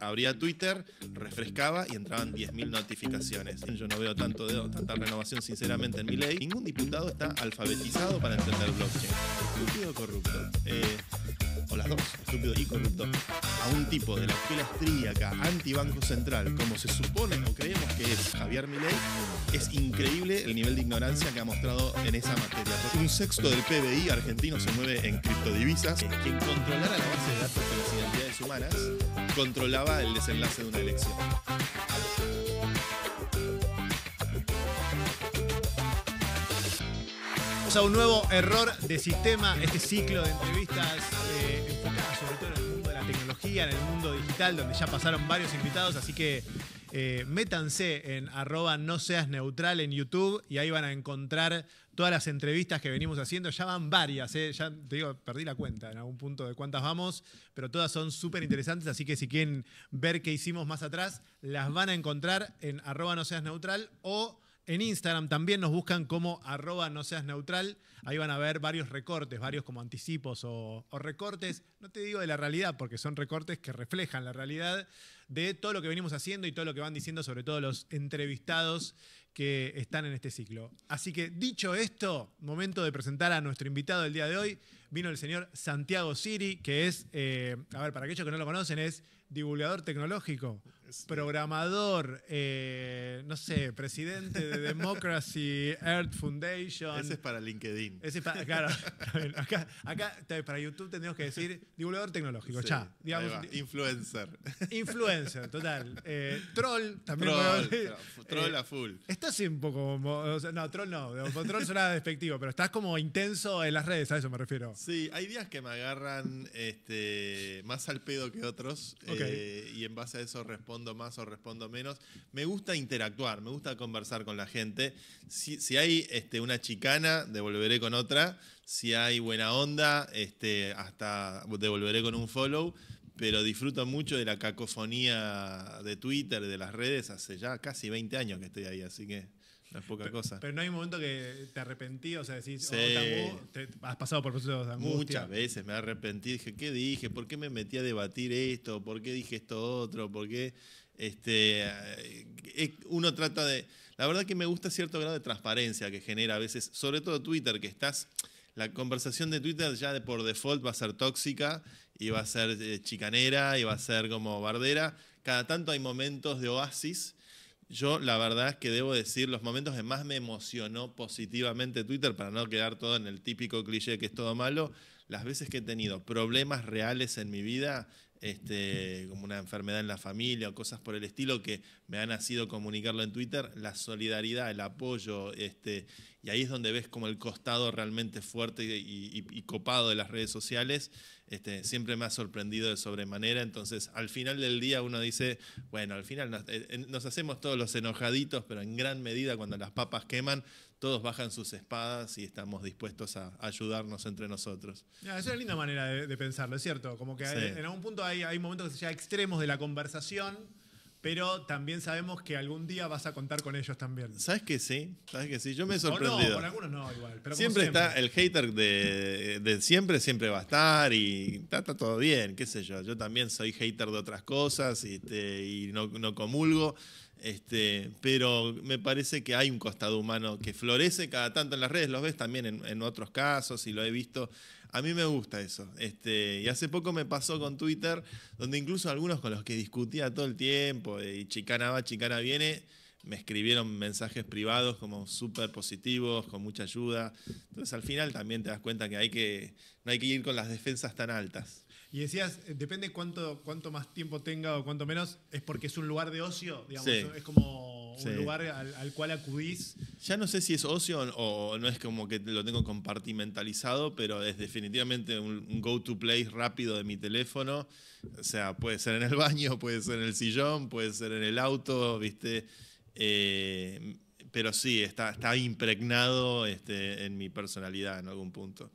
abría Twitter, refrescaba y entraban 10.000 notificaciones. Yo no veo tanta renovación sinceramente en mi ley. Ningún diputado está alfabetizado para entender blockchain. Estúpido o corrupto. O las dos, estúpido y corrupto. A un tipo de la escuela austríaca, anti-banco central, como se supone o creemos que es Javier Milei, es increíble el nivel de ignorancia que ha mostrado en esa materia. Un sexto del PBI argentino se mueve en criptodivisas. Quien controlara la base de datos de las identidades humanas, controlaba el desenlace de una elección. A un nuevo error de sistema, este ciclo de entrevistas enfocadas sobre todo en el mundo de la tecnología, en el mundo digital, donde ya pasaron varios invitados, así que métanse en @noseasneutral en YouTube y ahí van a encontrar todas las entrevistas que venimos haciendo. Ya van varias, ya te digo, perdí la cuenta en algún punto de cuántas vamos, pero todas son súper interesantes, así que si quieren ver qué hicimos más atrás, las van a encontrar en @noseasneutral o en Instagram también nos buscan como @noseasneutral. Ahí van a ver varios recortes, varios como anticipos o recortes, no te digo de la realidad, porque son recortes que reflejan la realidad de todo lo que venimos haciendo y todo lo que van diciendo sobre todo los entrevistados que están en este ciclo. Así que dicho esto, momento de presentar a nuestro invitado del día de hoy. Vino el señor Santiago Siri, que es, a ver, para aquellos que no lo conocen, es divulgador tecnológico, programador, no sé, presidente de Democracy Earth Foundation. Ese es para LinkedIn. Ese es para, claro, acá para YouTube tendríamos que decir divulgador tecnológico, Sí, ya. Digamos, influencer. Influencer, total. Troll también. Troll a full. Estás un poco, o sea, no, troll no, troll suena despectivo, pero estás como intenso en las redes, a eso me refiero. Sí, hay días que me agarran más al pedo que otros. Okay. Y en base a eso respondo más o respondo menos. Me gusta interactuar, me gusta conversar con la gente. Si hay una chicana, devolveré con otra. Si hay buena onda, hasta devolveré con un follow. Pero disfruto mucho de la cacofonía de Twitter, de las redes. Hace ya casi 20 años que estoy ahí, así que no es poca cosa. Pero no hay un momento que te arrepentí, o sea, decís, Sí. te has pasado por procesos de angustia. Muchas veces me arrepentí, dije, ¿qué dije? ¿Por qué me metí a debatir esto? ¿Por qué dije esto otro? ¿Por qué? Uno trata de... La verdad que me gusta cierto grado de transparencia que genera a veces, sobre todo Twitter, que la conversación de Twitter ya por default va a ser tóxica y va a ser chicanera y va a ser como bardera. Cada tanto hay momentos de oasis. Yo la verdad es que debo decir, los momentos que más me emocionó positivamente Twitter, para no quedar todo en el típico cliché que es todo malo, las veces que he tenido problemas reales en mi vida, como una enfermedad en la familia o cosas por el estilo que me han nacido comunicarlo en Twitter, la solidaridad, el apoyo, y ahí es donde ves como el costado realmente fuerte y copado de las redes sociales. Siempre me ha sorprendido de sobremanera. Entonces al final del día uno dice, bueno, al final nos hacemos todos los enojaditos, pero en gran medida cuando las papas queman, todos bajan sus espadas y estamos dispuestos a ayudarnos entre nosotros. Ya, es una linda manera de pensarlo, es cierto. Como que Sí. en algún punto hay momentos que se llaman extremos de la conversación, pero también sabemos que algún día vas a contar con ellos también. ¿Sabes que sí? ¿Sabes que sí? Yo me he O sorprendido. no, con algunos no igual. Pero Siempre está el hater de siempre va a estar y está todo bien, qué sé yo. Yo también soy hater de otras cosas y no comulgo. Pero me parece que hay un costado humano que florece cada tanto en las redes, los ves también en otros casos y lo he visto. A mí me gusta eso. Y hace poco me pasó con Twitter, donde incluso algunos con los que discutía todo el tiempo, y chicana va, chicana viene, me escribieron mensajes privados como súper positivos, con mucha ayuda. Entonces al final también te das cuenta que no hay que ir con las defensas tan altas. Y decías, depende cuánto más tiempo tenga o cuánto menos, es porque es un lugar de ocio, digamos, Sí. Es como un Sí. lugar al cual acudís. Ya no sé si es ocio o no es como que lo tengo compartimentalizado, pero es definitivamente un go-to place rápido de mi teléfono. O sea, puede ser en el baño, puede ser en el sillón, puede ser en el auto, ¿viste? pero sí, está impregnado en mi personalidad en algún punto.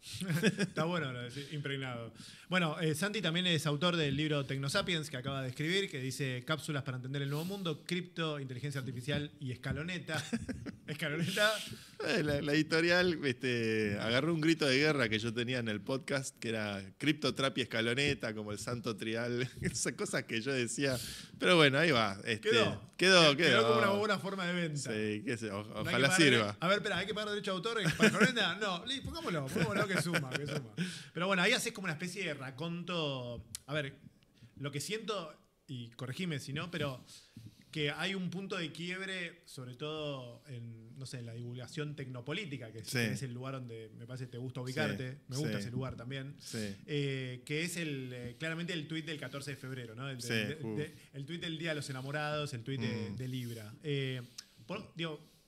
Está bueno lo de decir impregnado. Bueno, Santi también es autor del libro Tecnosapiens que acaba de escribir, que dice Cápsulas para entender el nuevo mundo, cripto, inteligencia artificial y escaloneta. Escaloneta. La editorial agarró un grito de guerra que yo tenía en el podcast, que era cripto, trap y escaloneta, como el santo trial. Esas cosas que yo decía. Pero bueno, ahí va. Quedó como una buena forma de venta. Sí, No ojalá sirva. A ver, espera, ¿hay que pagar derecho de autor para escaloneta? No, pongámoslo que suma. Pero bueno, ahí haces como una especie de raconto. A ver, lo que siento, y corregime si no, pero que hay un punto de quiebre, sobre todo en, no sé, en la divulgación tecnopolítica, que es el lugar donde me parece que te gusta ubicarte. Me gusta ese lugar también. Sí. Que es claramente el tuit del 14 de febrero, ¿no? El tuit del Día de los Enamorados, el tuit de Libra.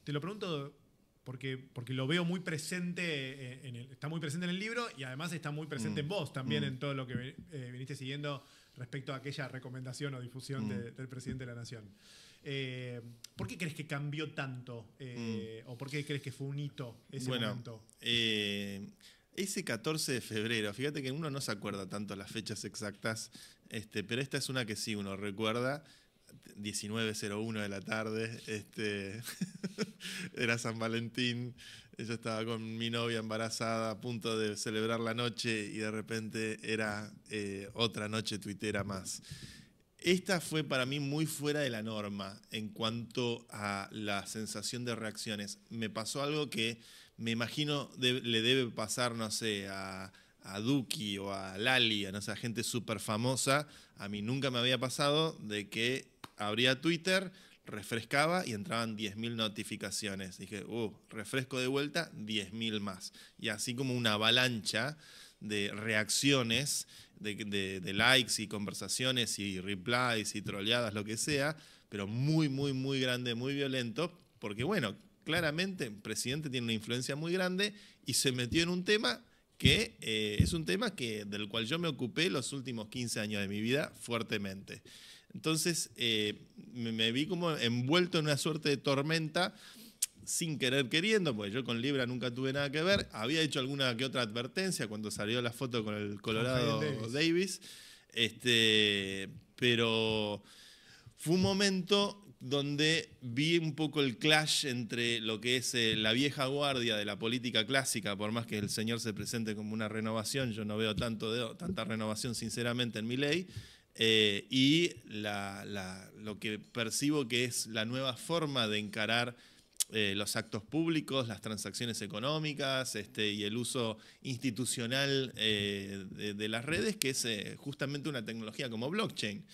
Te lo pregunto porque lo veo muy presente, está muy presente en el libro y además está muy presente en vos también, en todo lo que viniste siguiendo respecto a aquella recomendación o difusión del presidente de la Nación. ¿Por qué crees que cambió tanto? ¿O por qué crees que fue un hito ese momento? Ese 14 de febrero, fíjate que uno no se acuerda tanto las fechas exactas, pero esta es una que sí uno recuerda. 19:01 de la tarde, era San Valentín, yo estaba con mi novia embarazada a punto de celebrar la noche y de repente era otra noche tuitera más. Esta fue para mí muy fuera de la norma en cuanto a la sensación de reacciones. Me pasó algo que me imagino le debe pasar, no sé, a Duki o a Lali, a gente súper famosa. A mí nunca me había pasado de que abría Twitter, refrescaba y entraban 10.000 notificaciones. Dije, refresco de vuelta, 10.000 más. Y así como una avalancha de reacciones, de likes y conversaciones y replies y troleadas, lo que sea, pero muy, muy, muy grande, muy violento, porque bueno, claramente el presidente tiene una influencia muy grande y se metió en un tema que es un tema del cual yo me ocupé los últimos 15 años de mi vida fuertemente. Entonces me vi como envuelto en una suerte de tormenta sin querer queriendo, porque yo con Libra nunca tuve nada que ver. Había hecho alguna que otra advertencia cuando salió la foto con el Colorado Davis. Pero fue un momento donde vi un poco el clash entre lo que es la vieja guardia de la política clásica, por más que el señor se presente como una renovación, yo no veo tanta renovación sinceramente en Milei, y lo que percibo que es la nueva forma de encarar los actos públicos, las transacciones económicas y el uso institucional de las redes, que es justamente una tecnología como blockchain.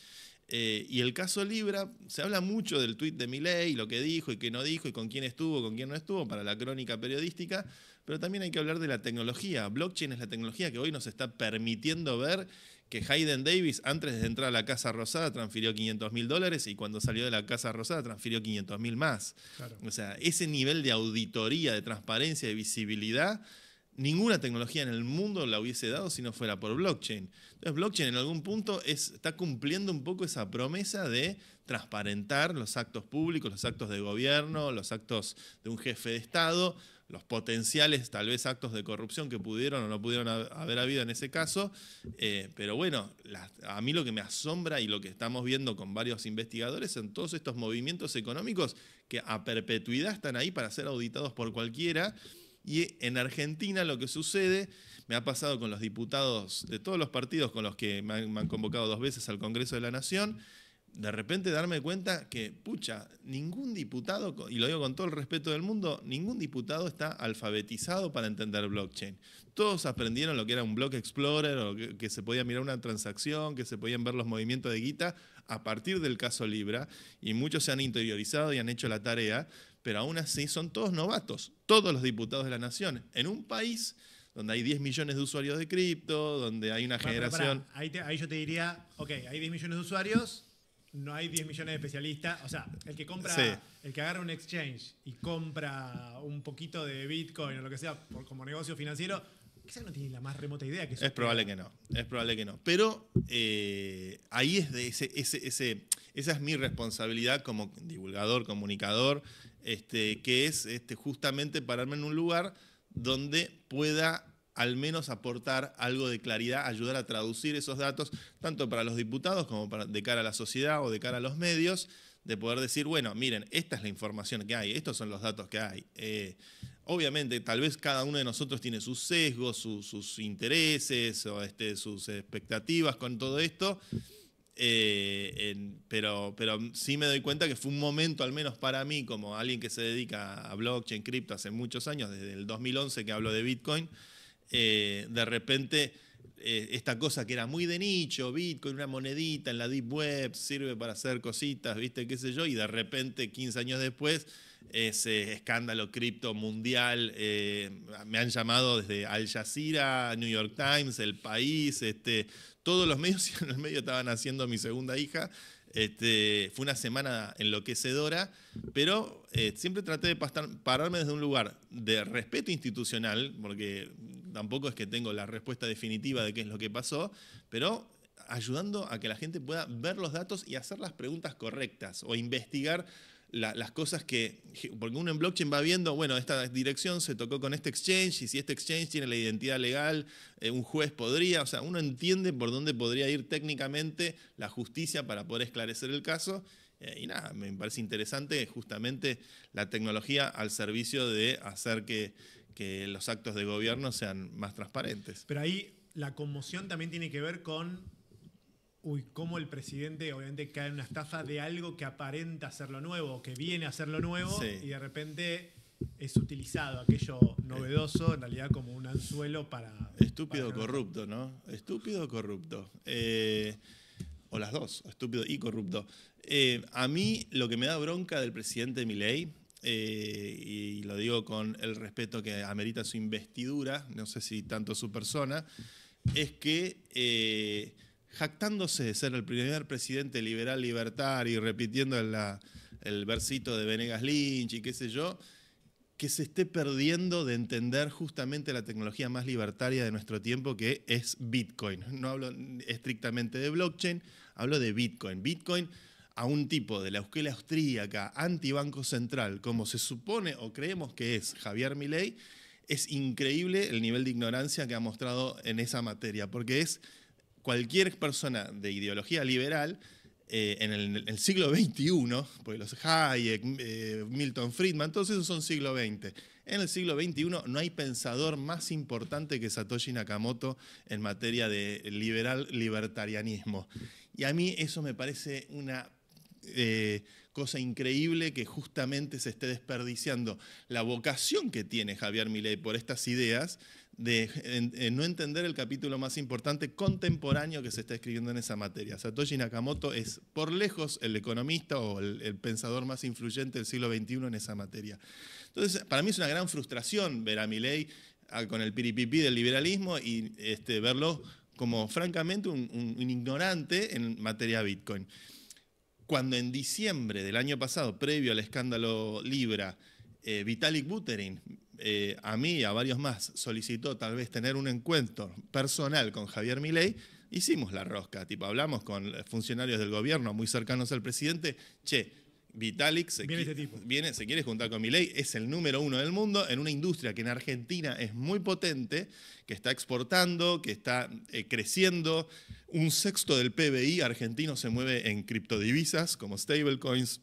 Y el caso Libra, se habla mucho del tuit de Milei, lo que dijo y qué no dijo, y con quién estuvo, con quién no estuvo, para la crónica periodística, pero también hay que hablar de la tecnología. Blockchain es la tecnología que hoy nos está permitiendo ver que Hayden Davis, antes de entrar a la Casa Rosada, transfirió $500.000 y cuando salió de la Casa Rosada transfirió 500.000 más. Claro. O sea, ese nivel de auditoría, de transparencia, de visibilidad, ninguna tecnología en el mundo la hubiese dado si no fuera por blockchain. Entonces, blockchain en algún punto está cumpliendo un poco esa promesa de transparentar los actos públicos, los actos de gobierno, los actos de un jefe de Estado, los potenciales tal vez actos de corrupción que pudieron o no pudieron haber habido en ese caso. Pero bueno, a mí lo que me asombra y lo que estamos viendo con varios investigadores son todos estos movimientos económicos que a perpetuidad están ahí para ser auditados por cualquiera. Y en Argentina lo que sucede, me ha pasado con los diputados de todos los partidos con los que me han convocado 2 veces al Congreso de la Nación, de repente darme cuenta que, ningún diputado, y lo digo con todo el respeto del mundo, ningún diputado está alfabetizado para entender blockchain. Todos aprendieron lo que era un block explorer, o que se podía mirar una transacción, que se podían ver los movimientos de guita a partir del caso Libra, y muchos se han interiorizado y han hecho la tarea, pero aún así son todos novatos, todos los diputados de la Nación, en un país donde hay 10 millones de usuarios de cripto, donde hay una generación... Ahí yo te diría, hay 10 millones de usuarios, no hay 10 millones de especialistas. O sea, el que compra, el que agarra un exchange y compra un poquito de Bitcoin o lo que sea como negocio financiero, quizás no tiene la más remota idea que eso. Es probable que no. Pero ahí es de esa es mi responsabilidad como divulgador, comunicador, que es justamente pararme en un lugar donde pueda al menos aportar algo de claridad, ayudar a traducir esos datos, tanto para los diputados como de cara a la sociedad o de cara a los medios, de poder decir, bueno, miren, esta es la información que hay, estos son los datos que hay. Obviamente, tal vez cada uno de nosotros tiene sus sesgos, sus intereses o sus expectativas con todo esto, pero sí me doy cuenta que fue un momento, al menos para mí, como alguien que se dedica a blockchain, cripto hace muchos años, desde el 2011 que hablo de Bitcoin, de repente esta cosa que era muy de nicho, Bitcoin, una monedita en la Deep Web, sirve para hacer cositas, ¿viste? Qué sé yo, y de repente, 15 años después, ese escándalo cripto mundial, me han llamado desde Al Jazeera, New York Times, El País, todos los medios, y en el medio estaban haciendo mi segunda hija. Fue una semana enloquecedora, pero siempre traté de pararme desde un lugar de respeto institucional, porque tampoco es que tengo la respuesta definitiva de qué es lo que pasó, pero ayudando a que la gente pueda ver los datos y hacer las preguntas correctas o investigar las cosas porque uno en blockchain va viendo, bueno, esta dirección se tocó con este exchange y si este exchange tiene la identidad legal, un juez podría, o sea, uno entiende por dónde podría ir técnicamente la justicia para poder esclarecer el caso. Y nada, me parece interesante justamente la tecnología al servicio de hacer que los actos de gobierno sean más transparentes. Pero ahí la conmoción también tiene que ver con cómo el presidente obviamente cae en una estafa de algo que aparenta ser lo nuevo, que viene a ser lo nuevo, Sí. y de repente es utilizado aquello novedoso en realidad como un anzuelo para... Estúpido corrupto, ¿no? Estúpido corrupto. O las dos, estúpido y corrupto. A mí lo que me da bronca del presidente Milei, y lo digo con el respeto que amerita su investidura, no sé si tanto su persona, es que jactándose de ser el primer presidente liberal libertario y repitiendo el versito de Venegas Lynch y qué sé yo, que se esté perdiendo de entender justamente la tecnología más libertaria de nuestro tiempo, que es Bitcoin. No hablo estrictamente de blockchain, hablo de Bitcoin. Bitcoin, a un tipo de la escuela austríaca, antibanco central, como se supone o creemos que es Javier Milei, es increíble el nivel de ignorancia que ha mostrado en esa materia, porque es cualquier persona de ideología liberal en el siglo XXI, porque los Hayek, Milton Friedman, todos esos son siglo XX. En el siglo XXI no hay pensador más importante que Satoshi Nakamoto en materia de libertarianismo. Y a mí eso me parece una cosa increíble, que justamente se esté desperdiciando la vocación que tiene Javier Milei por estas ideas de no entender el capítulo más importante contemporáneo que se está escribiendo en esa materia. Satoshi Nakamoto es por lejos el economista o el pensador más influyente del siglo XXI en esa materia. Entonces, para mí es una gran frustración ver a Milei con el piripipí del liberalismo y verlo como francamente un ignorante en materia Bitcoin. Cuando en diciembre del año pasado, previo al escándalo Libra, Vitalik Buterin, a mí y a varios más, solicitó tal vez tener un encuentro personal con Javier Milei, hicimos la rosca, hablamos con funcionarios del gobierno muy cercanos al presidente, Vitalik se quiere juntar con Milei, es el número 1 del mundo en una industria que en Argentina es muy potente, que está exportando, que está creciendo. 1/6 del PBI argentino se mueve en criptodivisas como stablecoins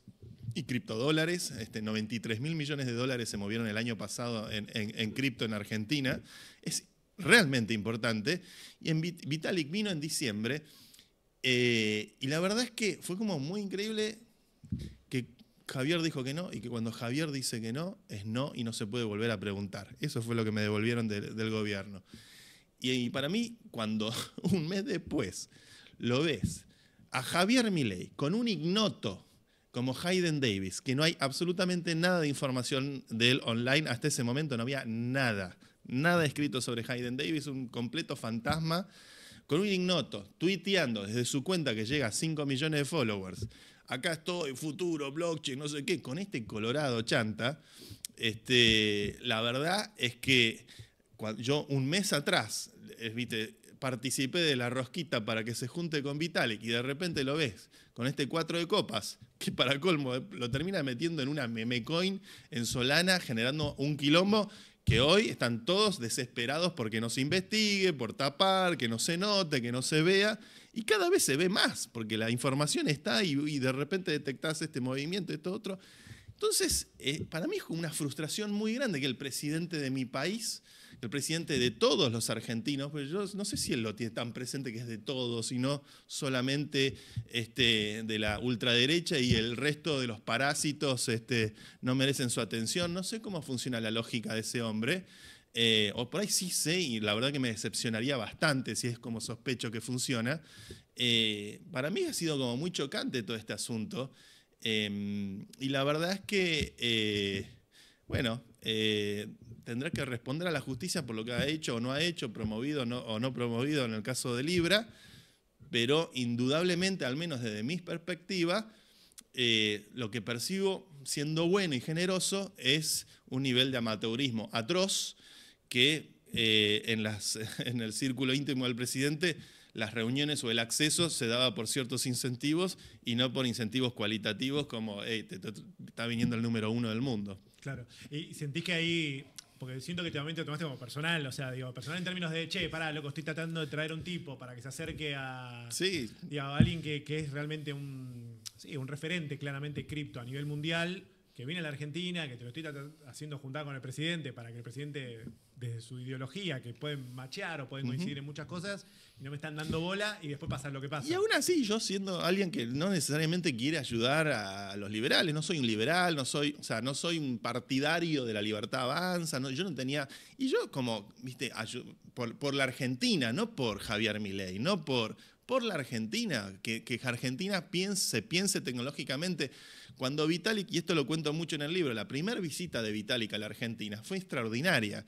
y criptodólares. 93.000 millones de dólares se movieron el año pasado en cripto en Argentina. Es realmente importante. Y Vitalik vino en diciembre y la verdad es que fue como muy increíble que Javier dijo que no, y que cuando Javier dice que no, es no y no se puede volver a preguntar. Eso fue lo que me devolvieron del gobierno. Y para mí, cuando un mes después lo ves a Javier Milei con un ignoto como Hayden Davis, que no hay absolutamente nada de información de él online, hasta ese momento no había nada escrito sobre Hayden Davis, un completo fantasma, con un ignoto, tuiteando desde su cuenta que llega a 5 millones de followers, acá estoy, futuro, blockchain, no sé qué, con este colorado chanta, la verdad es que yo un mes atrás, participé de la rosquita para que se junte con Vitalik y de repente lo ves con este 4 de copas, que para colmo lo termina metiendo en una meme coin en Solana, generando un quilombo que hoy están todos desesperados porque no se investigue, por tapar, que no se note, que no se vea, y cada vez se ve más, porque la información está y de repente detectás este movimiento, esto otro. Entonces, para mí es una frustración muy grande que el presidente de mi país, el presidente de todos los argentinos, pues yo no sé si él lo tiene tan presente que es de todos, sino solamente de la ultraderecha y el resto de los parásitos no merecen su atención. No sé cómo funciona la lógica de ese hombre. O por ahí sí sé, y la verdad que me decepcionaría bastante si es como sospecho que funciona. Para mí ha sido como muy chocante todo este asunto. Y la verdad es que, tendrá que responder a la justicia por lo que ha hecho o no ha hecho, promovido o no promovido en el caso de Libra, pero indudablemente, al menos desde mi perspectiva, lo que percibo siendo bueno y generoso es un nivel de amateurismo atroz que en el círculo íntimo del presidente las reuniones o el acceso se daba por ciertos incentivos y no por incentivos cualitativos como hey, te está viniendo el número 1 del mundo. Claro. Y sentís que ahí, porque siento que te tomaste como personal, o sea, digo, personal en términos de, che, pará, loco, estoy tratando de traer un tipo para que se acerque a, sí, a alguien que es realmente un referente claramente cripto a nivel mundial, que viene a la Argentina, que te lo estoy haciendo juntar con el presidente para que el presidente, desde su ideología, que pueden machear o pueden coincidir en muchas cosas, y no me están dando bola y después pasa lo que pasa. Y aún así, yo siendo alguien que no necesariamente quiere ayudar a los liberales, no soy un liberal, no soy un partidario de la libertad avanza, yo no tenía... Y yo como, viste, por la Argentina, no por Javier Milei, no por la Argentina, que Argentina se piense tecnológicamente. Cuando Vitalik, y esto lo cuento mucho en el libro, la primera visita de Vitalik a la Argentina fue extraordinaria.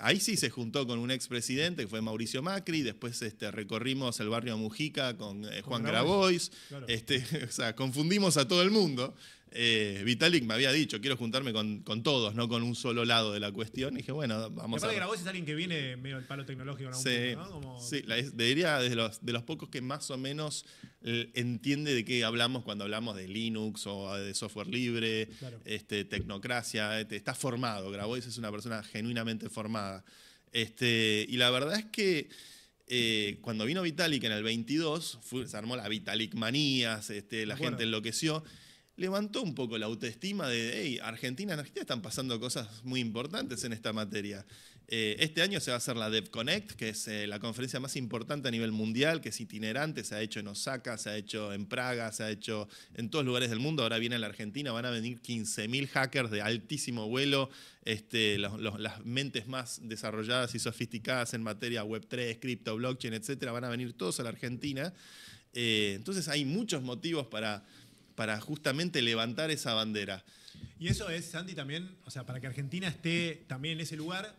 Ahí sí se juntó con un expresidente que fue Mauricio Macri, después recorrimos el barrio Mujica con Juan Grabois, claro. O sea, confundimos a todo el mundo. Vitalik me había dicho, quiero juntarme con todos, no con un solo lado de la cuestión. Y dije, bueno, vamos a ver. Grabois es alguien que viene medio del palo tecnológico en algún punto, ¿no? Como... Sí, diría de los pocos que más o menos entiende de qué hablamos cuando hablamos de Linux o de software libre, claro. Tecnocracia, está formado. Grabois es una persona genuinamente formada. Y la verdad es que cuando vino Vitalik en el 22, se armó la Vitalik manía, la gente enloqueció. Levantó un poco la autoestima de, hey, Argentina están pasando cosas muy importantes en esta materia. Este año se va a hacer la DevConnect, que es la conferencia más importante a nivel mundial, que es itinerante, se ha hecho en Osaka, se ha hecho en Praga, se ha hecho en todos lugares del mundo. Ahora viene a la Argentina, van a venir 15.000 hackers de altísimo vuelo, las mentes más desarrolladas y sofisticadas en materia Web3, cripto, blockchain, etcétera, van a venir todos a la Argentina. Entonces hay muchos motivos para justamente levantar esa bandera. Y eso es, Santi, también, o sea, para que Argentina esté también en ese lugar,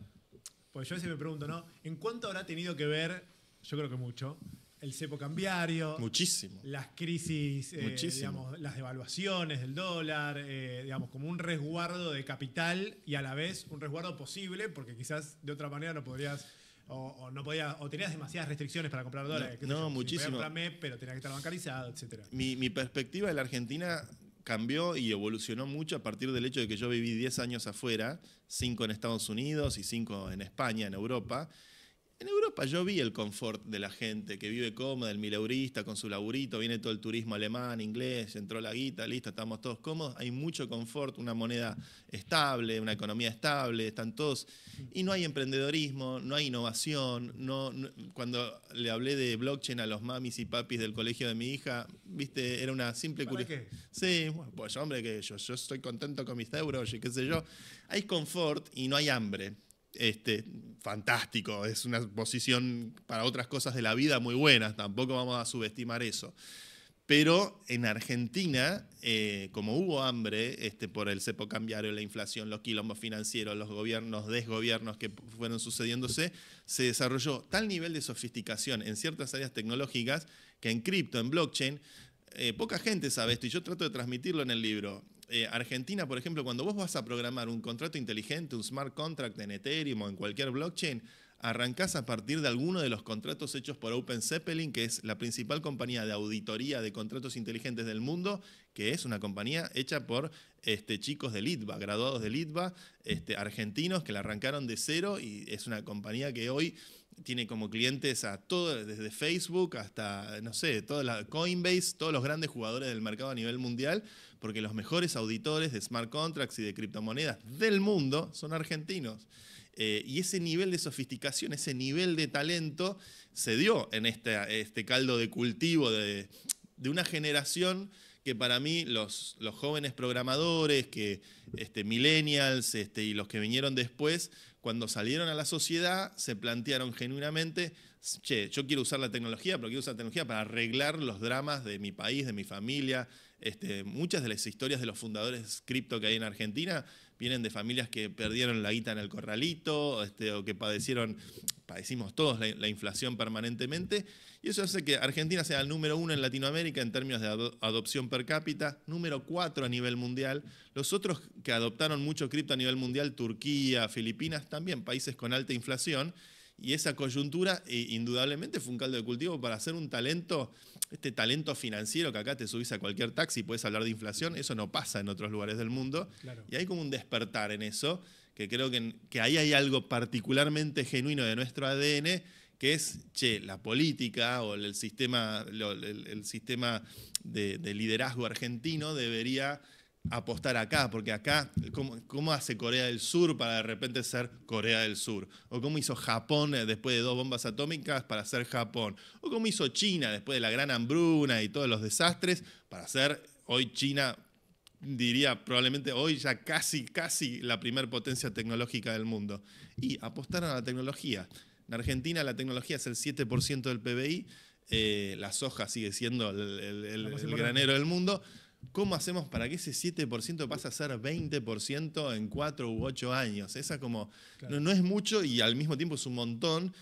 pues yo a veces me pregunto, ¿no? ¿En cuánto habrá tenido que ver, yo creo que mucho, el cepo cambiario? Muchísimo. Las crisis, digamos, las devaluaciones del dólar, digamos, como un resguardo de capital y a la vez un resguardo posible, porque quizás de otra manera no podrías... O no podías, o tenías demasiadas restricciones para comprar dólares. No, muchísimo. Pero tenía que estar bancarizado, etc. Mi perspectiva de la Argentina cambió y evolucionó mucho a partir del hecho de que yo viví 10 años afuera, 5 en Estados Unidos y 5 en España, en Europa. En Europa yo vi el confort de la gente que vive cómoda, el mileurista con su laburito, viene todo el turismo alemán, inglés, entró la guita, listo, estamos todos cómodos, hay mucho confort, una moneda estable, una economía estable, están todos, y no hay emprendedorismo, no hay innovación, cuando le hablé de blockchain a los mamis y papis del colegio de mi hija, viste, era una simple curiosidad. Sí, bueno, pues hombre, que yo estoy contento con mis euros y qué sé yo, hay confort y no hay hambre. Fantástico, es una posición para otras cosas de la vida muy buena, tampoco vamos a subestimar eso. Pero en Argentina, como hubo hambre por el cepo cambiario, la inflación, los quilombos financieros, los gobiernos, desgobiernos que fueron sucediéndose, se desarrolló tal nivel de sofisticación en ciertas áreas tecnológicas que en cripto, en blockchain, poca gente sabe esto y yo trato de transmitirlo en el libro. Argentina, por ejemplo, cuando vos vas a programar un contrato inteligente, un smart contract en Ethereum o en cualquier blockchain, arrancás a partir de alguno de los contratos hechos por Open Zeppelin, que es la principal compañía de auditoría de contratos inteligentes del mundo, que es una compañía hecha por chicos del ITBA, graduados del ITBA, argentinos que la arrancaron de cero, y es una compañía que hoy tiene como clientes a todo, desde Facebook hasta, no sé, toda la Coinbase, todos los grandes jugadores del mercado a nivel mundial, porque los mejores auditores de smart contracts y de criptomonedas del mundo son argentinos. Y ese nivel de sofisticación, ese nivel de talento se dio en este caldo de cultivo de una generación que para mí los jóvenes programadores, millennials y los que vinieron después, cuando salieron a la sociedad se plantearon genuinamente, che, yo quiero usar la tecnología, pero quiero usar la tecnología para arreglar los dramas de mi país, de mi familia. Muchas de las historias de los fundadores cripto que hay en Argentina vienen de familias que perdieron la guita en el corralito, o que padecimos todos la inflación permanentemente, y eso hace que Argentina sea el número 1 en Latinoamérica en términos de adopción per cápita, número 4 a nivel mundial. Los otros que adoptaron mucho cripto a nivel mundial, Turquía, Filipinas, también países con alta inflación, y esa coyuntura indudablemente fue un caldo de cultivo para hacer un talento, este talento financiero que acá te subís a cualquier taxi y puedes hablar de inflación, eso no pasa en otros lugares del mundo. Claro. Y hay como un despertar en eso, que creo que ahí hay algo particularmente genuino de nuestro ADN, que es, la política o el sistema de liderazgo argentino debería apostar acá, porque acá, ¿cómo hace Corea del Sur para de repente ser Corea del Sur? ¿O cómo hizo Japón después de 2 bombas atómicas para ser Japón? ¿O cómo hizo China después de la gran hambruna y todos los desastres para ser hoy China, diría probablemente hoy ya casi la primer potencia tecnológica del mundo? Y apostaron a la tecnología. En Argentina la tecnología es el 7% del PBI, la soja sigue siendo el granero del mundo. ¿Cómo hacemos para que ese 7% pase a ser 20% en 4 u 8 años? Esa como, claro, no es mucho y al mismo tiempo es un montón.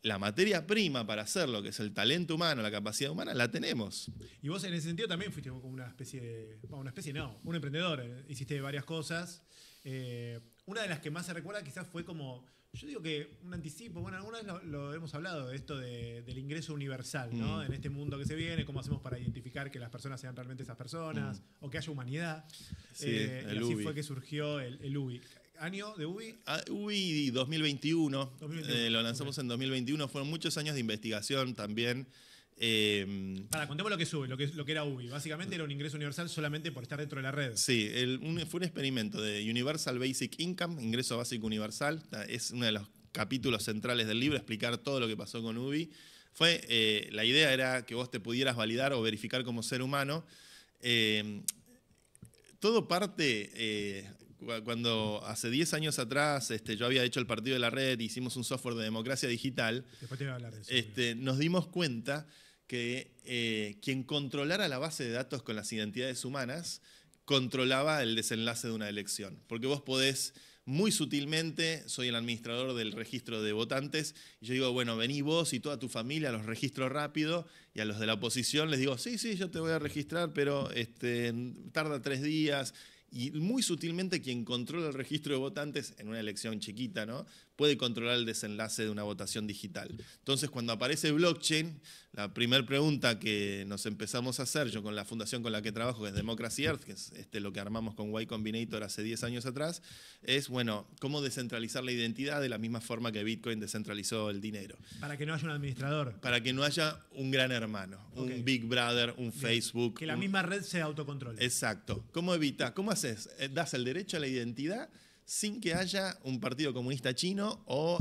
La materia prima para hacerlo, que es el talento humano, la capacidad humana, la tenemos. Y vos en ese sentido también fuiste como un emprendedor. Hiciste varias cosas. Una de las que más se recuerda quizás fue como, yo digo que un anticipo, bueno, alguna vez lo hemos hablado, de esto del ingreso universal, ¿no? En este mundo que se viene, cómo hacemos para identificar que las personas sean realmente esas personas, o que haya humanidad. Sí, y así fue que surgió el UBI. ¿Año de UBI? UBI 2021, lo lanzamos en 2021, fueron muchos años de investigación también. Contemos lo que sube, lo que era UBI. Básicamente era un ingreso universal solamente por estar dentro de la red. Sí, fue un experimento de Universal Basic Income, ingreso básico universal. Es uno de los capítulos centrales del libro, explicar todo lo que pasó con UBI. La idea era que vos te pudieras validar o verificar como ser humano. Todo parte... Cuando hace 10 años atrás yo había hecho el Partido de la Red, hicimos un software de democracia digital, después te voy a hablar de eso, nos dimos cuenta que quien controlara la base de datos con las identidades humanas controlaba el desenlace de una elección. Porque vos podés muy sutilmente, soy el administrador del registro de votantes, y yo digo, bueno, vení vos y toda tu familia, los registro rápido, y a los de la oposición les digo, sí, yo te voy a registrar, pero tarda 3 días. Y muy sutilmente quien controla el registro de votantes en una elección chiquita, ¿no?, puede controlar el desenlace de una votación digital. Entonces, cuando aparece blockchain, la primera pregunta que nos empezamos a hacer, yo con la fundación con la que trabajo, que es Democracy Earth, que es lo que armamos con Y Combinator hace 10 años atrás, es, bueno, cómo descentralizar la identidad de la misma forma que Bitcoin descentralizó el dinero. Para que no haya un administrador. Para que no haya un gran hermano, un Big Brother, un Facebook. Que la misma red se autocontrole. Exacto. ¿Cómo evitas? ¿Cómo haces? Das el derecho a la identidad sin que haya un partido comunista chino o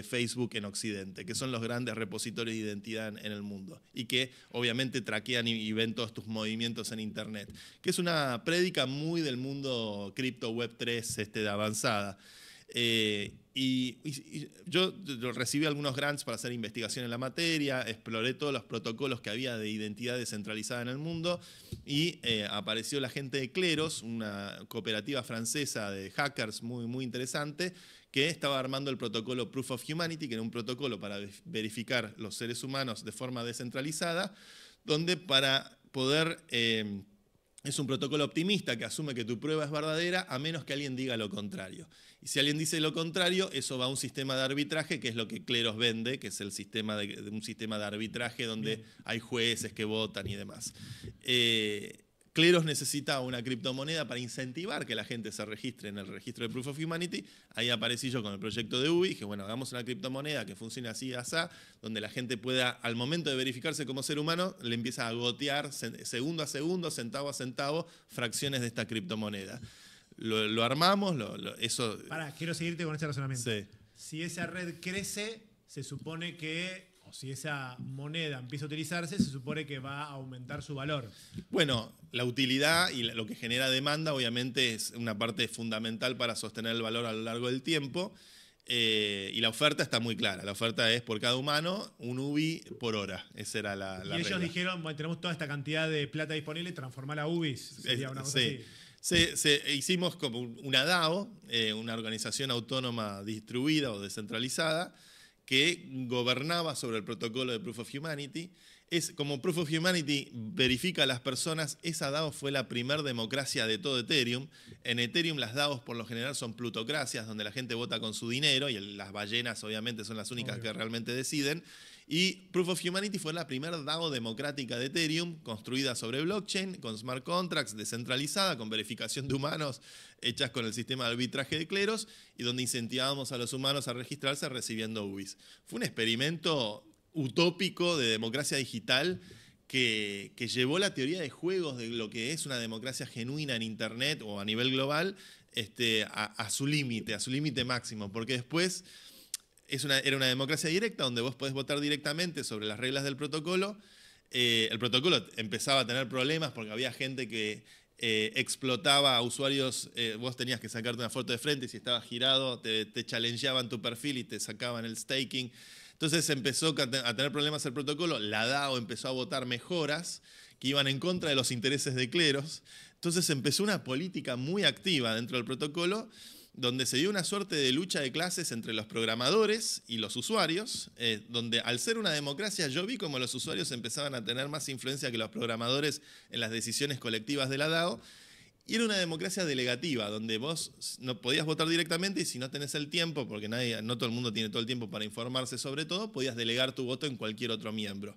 Facebook en Occidente, que son los grandes repositorios de identidad en el mundo y que obviamente traquean y ven todos tus movimientos en Internet, que es una prédica muy del mundo cripto web 3 de avanzada. Y yo recibí algunos grants para hacer investigación en la materia, exploré todos los protocolos que había de identidad descentralizada en el mundo y apareció la gente de Kleros, una cooperativa francesa de hackers muy interesante, que estaba armando el protocolo Proof of Humanity, que era un protocolo para verificar los seres humanos de forma descentralizada, donde para poder es un protocolo optimista que asume que tu prueba es verdadera a menos que alguien diga lo contrario. Y si alguien dice lo contrario, eso va a un sistema de arbitraje, que es lo que Kleros vende, que es el sistema un sistema de arbitraje donde hay jueces que votan y demás. Kleros necesita una criptomoneda para incentivar que la gente se registre en el registro de Proof of Humanity. Ahí aparecí yo con el proyecto de Ubi, dije, bueno, hagamos una criptomoneda que funcione así, asá, donde la gente pueda, al momento de verificarse como ser humano, le empieza a gotear segundo a segundo, centavo a centavo, fracciones de esta criptomoneda. Lo armamos, eso... Pará, quiero seguirte con este razonamiento. Sí. Si esa red crece, se supone que, o si esa moneda empieza a utilizarse, se supone que va a aumentar su valor. Bueno, la utilidad y lo que genera demanda obviamente es una parte fundamental para sostener el valor a lo largo del tiempo. Y la oferta está muy clara. La oferta es por cada humano, un UBI por hora. Esa era la regla. Y ellos dijeron, bueno, tenemos toda esta cantidad de plata disponible, transformarla a UBIs. Sería una cosa sí. así. Hicimos como una DAO, una organización autónoma distribuida o descentralizada, que gobernaba sobre el protocolo de Proof of Humanity. Como Proof of Humanity verifica a las personas, esa DAO fue la primer democracia de todo Ethereum. En Ethereum las DAOs por lo general son plutocracias, donde la gente vota con su dinero, y las ballenas obviamente son las únicas que realmente deciden. Y Proof of Humanity fue la primera DAO democrática de Ethereum, construida sobre blockchain, con smart contracts, descentralizada, con verificación de humanos, hechas con el sistema de arbitraje de Kleros, y donde incentivábamos a los humanos a registrarse recibiendo UBIs. Fue un experimento utópico de democracia digital que llevó la teoría de juegos de lo que es una democracia genuina en Internet o a nivel global a su límite máximo, porque después era una democracia directa donde vos podés votar directamente sobre las reglas del protocolo. El protocolo empezaba a tener problemas porque había gente que explotaba a usuarios. Vos tenías que sacarte una foto de frente y si estabas girado te challengeaban tu perfil y te sacaban el staking. Entonces empezó a tener problemas el protocolo. La DAO empezó a votar mejoras que iban en contra de los intereses de Kleros. Entonces empezó una política muy activa dentro del protocolo, donde se dio una suerte de lucha de clases entre los programadores y los usuarios, donde al ser una democracia yo vi como los usuarios empezaban a tener más influencia que los programadores en las decisiones colectivas de la DAO, y era una democracia delegativa, donde vos no podías votar directamente y si no tenés el tiempo, porque no todo el mundo tiene todo el tiempo para informarse sobre todo, podías delegar tu voto en cualquier otro miembro.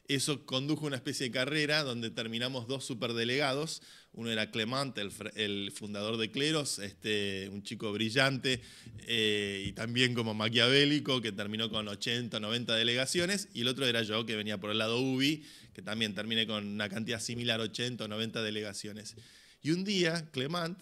Eso condujo a una especie de carrera donde terminamos 2 superdelegados. Uno era Clement, el fundador de Kleros, un chico brillante y también como maquiavélico, que terminó con 80 o 90 delegaciones. Y el otro era yo, que venía por el lado UBI, que también terminé con una cantidad similar, 80 o 90 delegaciones. Y un día Clement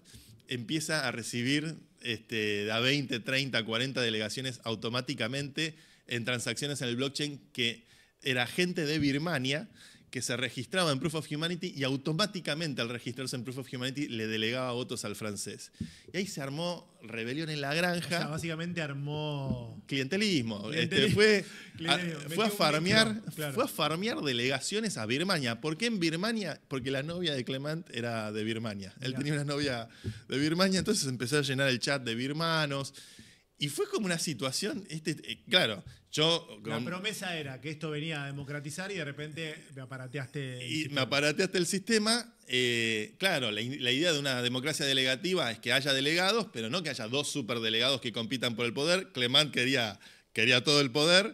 empieza a recibir de a 20, 30, 40 delegaciones automáticamente en transacciones en el blockchain, que era gente de Birmania que se registraba en Proof of Humanity y automáticamente al registrarse en Proof of Humanity le delegaba votos al francés. Y ahí se armó rebelión en la granja. O sea, básicamente armó... Clientelismo. Fue a farmear delegaciones a Birmania. ¿Por qué en Birmania? Porque la novia de Clement era de Birmania. Él tenía una novia de Birmania, entonces empezó a llenar el chat de birmanos. Y fue como una situación, claro, La promesa era que esto venía a democratizar y de repente me aparateaste el sistema. Claro, la idea de una democracia delegativa es que haya delegados, pero no que haya 2 superdelegados que compitan por el poder. Clement quería todo el poder,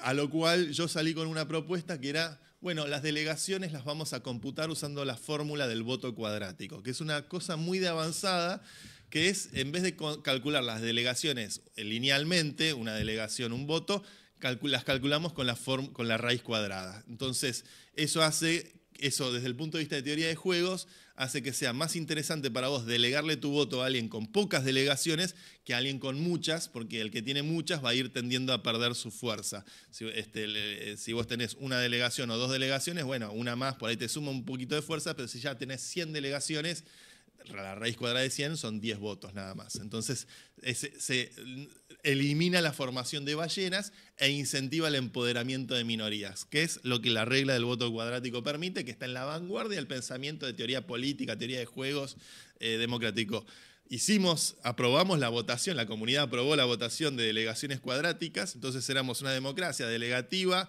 a lo cual yo salí con una propuesta que era, bueno, las delegaciones las vamos a computar usando la fórmula del voto cuadrático, que es una cosa muy de avanzada, que es, en vez de calcular las delegaciones linealmente, una delegación, un voto, las calculamos con la raíz cuadrada. Entonces, eso desde el punto de vista de teoría de juegos, hace que sea más interesante para vos delegarle tu voto a alguien con pocas delegaciones que a alguien con muchas, porque el que tiene muchas va a ir tendiendo a perder su fuerza. Si vos tenés una delegación o 2 delegaciones, bueno, una más por ahí te suma un poquito de fuerza, pero si ya tenés 100 delegaciones, la raíz cuadrada de 100 son 10 votos nada más. Entonces se elimina la formación de ballenas e incentiva el empoderamiento de minorías, que es lo que la regla del voto cuadrático permite, que está en la vanguardia del pensamiento de teoría política, teoría de juegos democrático. Aprobamos la votación, la comunidad aprobó la votación de delegaciones cuadráticas, entonces éramos una democracia delegativa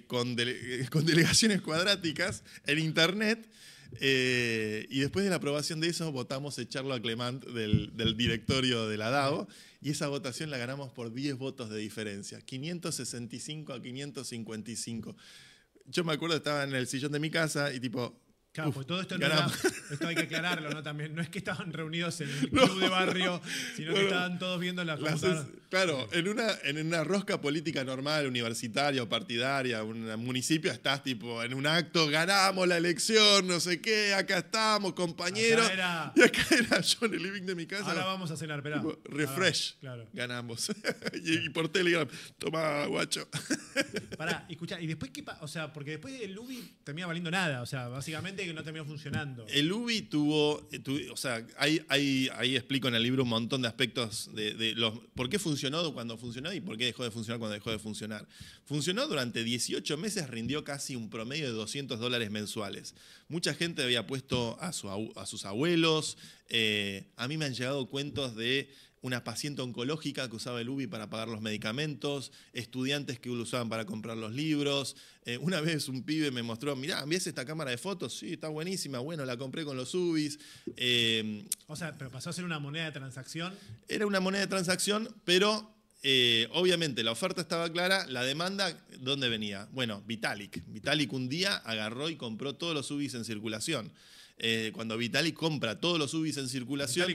con delegaciones cuadráticas en Internet. Y después de la aprobación de eso, votamos echarlo a Clement del directorio de la DAO. Y esa votación la ganamos por 10 votos de diferencia. 565 a 555. Yo me acuerdo, estaba en el sillón de mi casa y tipo... Claro, pues todo esto, esto hay que aclararlo, ¿no? También no es que estaban reunidos en el No. club de barrio, sino que estaban todos viendo la computadora. Claro, en una rosca política normal, universitaria o partidaria, un municipio, estás tipo en un acto, ganamos la elección, no sé qué, acá estamos, compañeros. Y acá era yo en el living de mi casa. Ahora vamos a cenar, esperá. Tipo, refresh, claro. ganamos. y por Telegram, toma, guacho. Pará, escuchá, ¿y después qué pasa? O sea, porque después el Ubi termina valiendo nada, o sea, básicamente que no terminó funcionando. El Ubi tuvo o sea, ahí explico en el libro un montón de aspectos de por qué funcionó cuando funcionó y por qué dejó de funcionar cuando dejó de funcionar. Funcionó durante 18 meses, rindió casi un promedio de $200 mensuales. Mucha gente había puesto a sus abuelos. A mí me han llegado cuentos de una paciente oncológica que usaba el Ubi para pagar los medicamentos, estudiantes que lo usaban para comprar los libros. Una vez un pibe me mostró, mirá, ¿ves esta cámara de fotos? Sí, está buenísima, bueno, la compré con los Ubis. O sea, pero pasó a ser una moneda de transacción. Era una moneda de transacción, pero obviamente la oferta estaba clara, la demanda, ¿dónde venía? Bueno, Vitalik. Vitalik un día agarró y compró todos los Ubis en circulación. Cuando Vitalik compra todos los Ubis en circulación...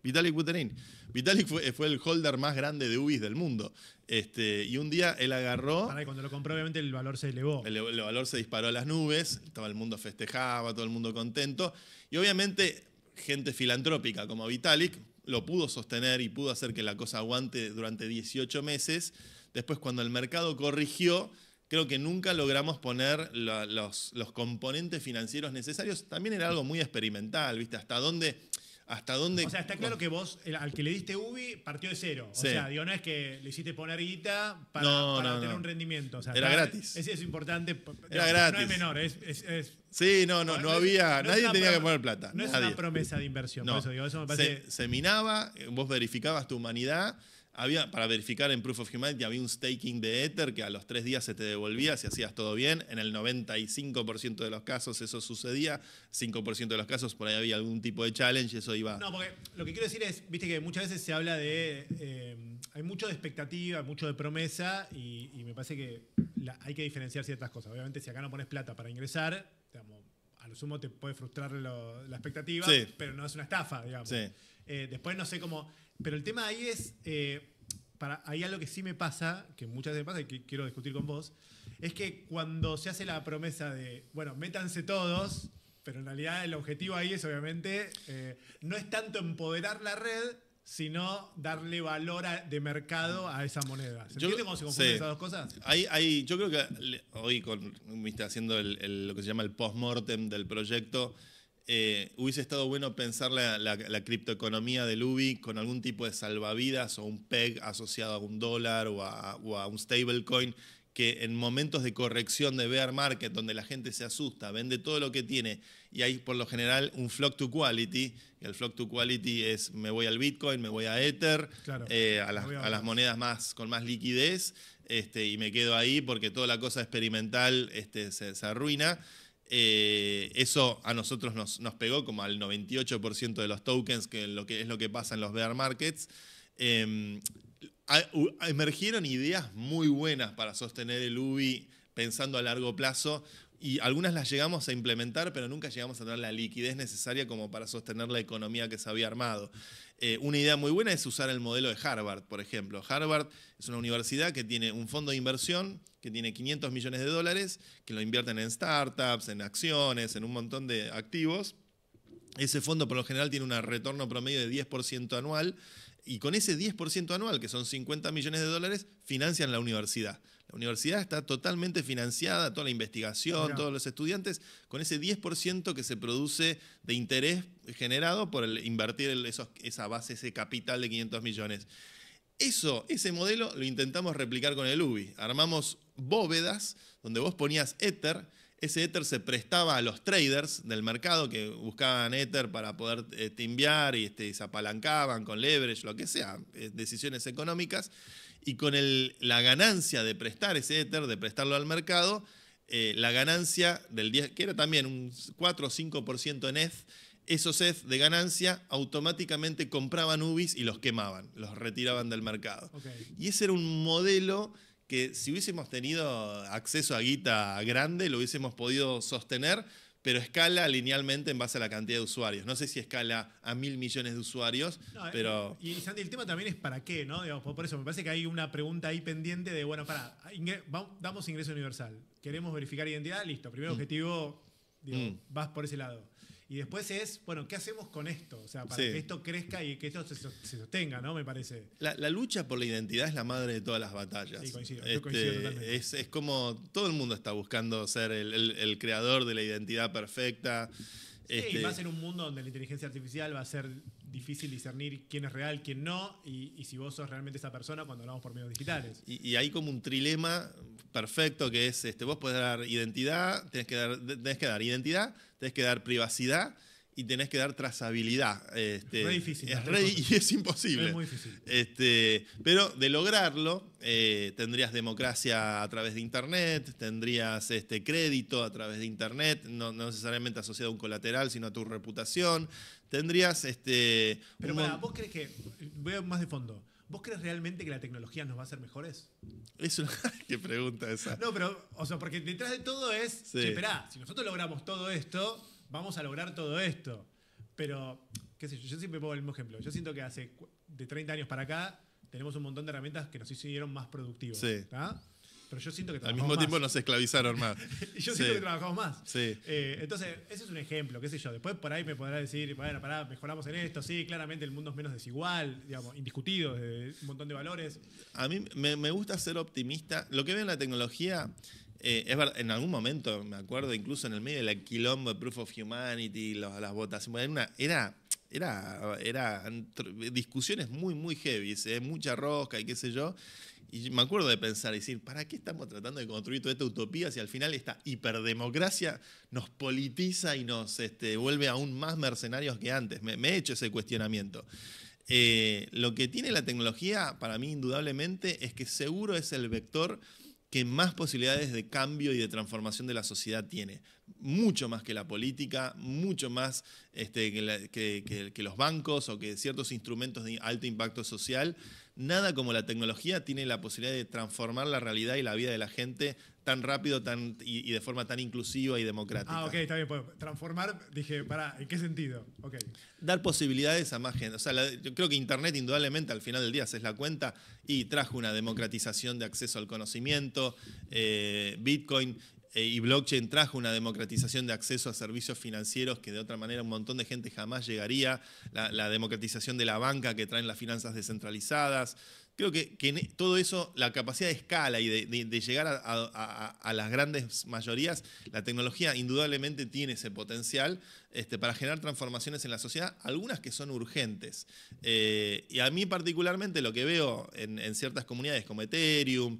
Vitalik Buterin. Vitalik fue el holder más grande de Ubis del mundo. Y un día él agarró... Y cuando lo compró, obviamente, el valor se elevó. El valor se disparó a las nubes, todo el mundo festejaba, todo el mundo contento. Y obviamente, gente filantrópica como Vitalik lo pudo sostener y pudo hacer que la cosa aguante durante 18 meses. Después, cuando el mercado corrigió... Creo que nunca logramos poner los componentes financieros necesarios. También era algo muy experimental, ¿viste? ¿Hasta dónde? O sea, está claro que vos, al que le diste Ubi, partió de cero. O sea, digo, no es que le hiciste poner guita para tener un rendimiento. O sea, era gratis. Ese es importante. Era gratis. No es menor. Sí, no había... nadie tenía que poner plata. No es una promesa de inversión. Por eso digo, eso me parece... Se minaba, vos verificabas tu humanidad. Para verificar en Proof of Humanity había un staking de Ether que a los 3 días se te devolvía si hacías todo bien. En el 95% de los casos eso sucedía. 5% de los casos por ahí había algún tipo de challenge y eso iba... No, porque lo que quiero decir es, viste que muchas veces se habla de... hay mucho de expectativa, mucho de promesa y me parece que hay que diferenciar ciertas cosas. Obviamente si acá no pones plata para ingresar, digamos, a lo sumo te puede frustrar la expectativa, pero no es una estafa, digamos. Sí. Después no sé cómo... Pero el tema ahí es, hay algo que sí me pasa, que muchas veces me pasa y que quiero discutir con vos, es que cuando se hace la promesa de, bueno, métanse todos, pero en realidad el objetivo ahí es obviamente, no es tanto empoderar la red, sino darle valor de mercado a esa moneda. ¿Se entiende cómo se confunden esas dos cosas? Yo creo que hoy, haciendo lo que se llama el post-mortem del proyecto, hubiese estado bueno pensar la criptoeconomía del Ubi con algún tipo de salvavidas o un peg asociado a un dólar o a un stablecoin que en momentos de corrección de bear market donde la gente se asusta, vende todo lo que tiene y hay por lo general un flock to quality. El flock to quality es me voy al Bitcoin, me voy a Ether, claro, a las monedas con más liquidez y me quedo ahí porque toda la cosa experimental se arruina. Eso a nosotros nos pegó como al 98% de los tokens, que es lo que pasa en los bear markets. Emergieron ideas muy buenas para sostener el Ubi pensando a largo plazo y algunas las llegamos a implementar, pero nunca llegamos a tener la liquidez necesaria como para sostener la economía que se había armado. Una idea muy buena es usar el modelo de Harvard, por ejemplo. Harvard es una universidad que tiene un fondo de inversión que tiene $500 millones, que lo invierten en startups, en acciones, en un montón de activos. Ese fondo por lo general tiene un retorno promedio de 10% anual y con ese 10% anual, que son $50 millones, financian la universidad. La universidad está totalmente financiada, toda la investigación, todos los estudiantes, con ese 10% que se produce de interés generado por invertir esa base, ese capital de 500 millones. Ese modelo lo intentamos replicar con el Ubi. Armamos bóvedas donde vos ponías Ether. Ese Ether se prestaba a los traders del mercado que buscaban Ether para poder timbiar y se apalancaban con leverage, lo que sea, decisiones económicas. Y con la ganancia de prestar ese Ether, de prestarlo al mercado, la ganancia del 10, que era también un 4 o 5% en ETH, esos ETH de ganancia automáticamente compraban UBIs y los quemaban, los retiraban del mercado. Okay. Y ese era un modelo que si hubiésemos tenido acceso a guita grande, lo hubiésemos podido sostener, pero escala linealmente en base a la cantidad de usuarios. No sé si escala a 1.000 millones de usuarios, no, pero... Y Santi, el tema también es para qué, ¿no? Digamos, por eso me parece que hay una pregunta ahí pendiente de, bueno, damos ingreso universal. Queremos verificar identidad, listo. Primer objetivo, digo, vas por ese lado. Y después es, bueno, ¿qué hacemos con esto? O sea, para que esto crezca y que esto se sostenga, ¿no? Me parece. La lucha por la identidad es la madre de todas las batallas. Sí, coincido, yo coincido totalmente. Es como todo el mundo está buscando ser el creador de la identidad perfecta. Sí, y más en un mundo donde la inteligencia artificial va a ser difícil discernir quién es real, quién no, y si vos sos realmente esa persona cuando hablamos por medios digitales. Y hay como un trilema perfecto que es, vos podés dar identidad, tenés que dar identidad, tenés que dar privacidad y tenés que dar trazabilidad. Es re difícil. Y es imposible. Es muy difícil. Pero de lograrlo, tendrías democracia a través de Internet, tendrías crédito a través de Internet, no necesariamente asociado a un colateral, sino a tu reputación. Tendrías... Pero ¿vos crees que... Veo más de fondo. ¿Vos crees realmente que la tecnología nos va a hacer mejores? Es una... ¿Qué pregunta esa? No, pero, o sea, porque detrás de todo es... Sí. Che, esperá, si nosotros logramos todo esto, vamos a lograr todo esto. Pero, qué sé yo siempre pongo el mismo ejemplo. Yo siento que de 30 años para acá tenemos un montón de herramientas que nos hicieron más productivos. Sí. Pero yo siento que al trabajamos mismo tiempo más. nos esclavizaron más. Y yo siento que trabajamos más. Sí. Entonces, ese es un ejemplo, qué sé yo. Después por ahí me podrá decir, bueno, pará, mejoramos en esto. Sí, claramente el mundo es menos desigual, digamos, indiscutido, de un montón de valores. A mí me gusta ser optimista. Lo que veo en la tecnología, es verdad, en algún momento, me acuerdo, incluso en el medio del quilombo de Proof of Humanity, las votaciones, eran discusiones muy, muy heavy, mucha rosca y qué sé yo. Y me acuerdo de pensar y decir, ¿para qué estamos tratando de construir toda esta utopía si al final esta hiperdemocracia nos politiza y nos vuelve aún más mercenarios que antes? Me he hecho ese cuestionamiento. Lo que tiene la tecnología, para mí indudablemente, es que seguro es el vector que más posibilidades de cambio y de transformación de la sociedad tiene. Mucho más que la política, mucho más que los bancos o que ciertos instrumentos de alto impacto social. Nada como la tecnología tiene la posibilidad de transformar la realidad y la vida de la gente tan rápido y de forma tan inclusiva y democrática. Ok, está bien. Pues, transformar, dije, pará, ¿en qué sentido? Okay. Dar posibilidades a más gente. O sea, yo creo que Internet indudablemente al final del día, haces la cuenta, y trajo una democratización de acceso al conocimiento. Bitcoin y blockchain trajo una democratización de acceso a servicios financieros que de otra manera un montón de gente jamás llegaría. La democratización de la banca que traen las finanzas descentralizadas. Creo que en todo eso, la capacidad de escala y de llegar a las grandes mayorías, la tecnología indudablemente tiene ese potencial para generar transformaciones en la sociedad, algunas que son urgentes. Y a mí particularmente lo que veo en ciertas comunidades como Ethereum,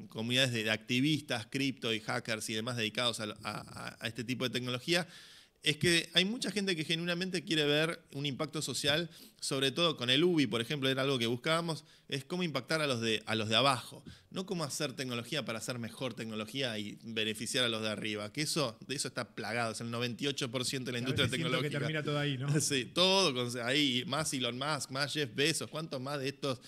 comunidades de activistas, cripto y hackers y demás dedicados a este tipo de tecnología, es que hay mucha gente que genuinamente quiere ver un impacto social, sobre todo con el UBI, por ejemplo, era algo que buscábamos, es cómo impactar a los de abajo, no cómo hacer tecnología para hacer mejor tecnología y beneficiar a los de arriba, que de eso está plagado, es el 98% de la industria tecnológica. Que termina todo ahí, ¿no? Sí, todo ahí, más Elon Musk, más Jeff Bezos, ¿cuántos más de estos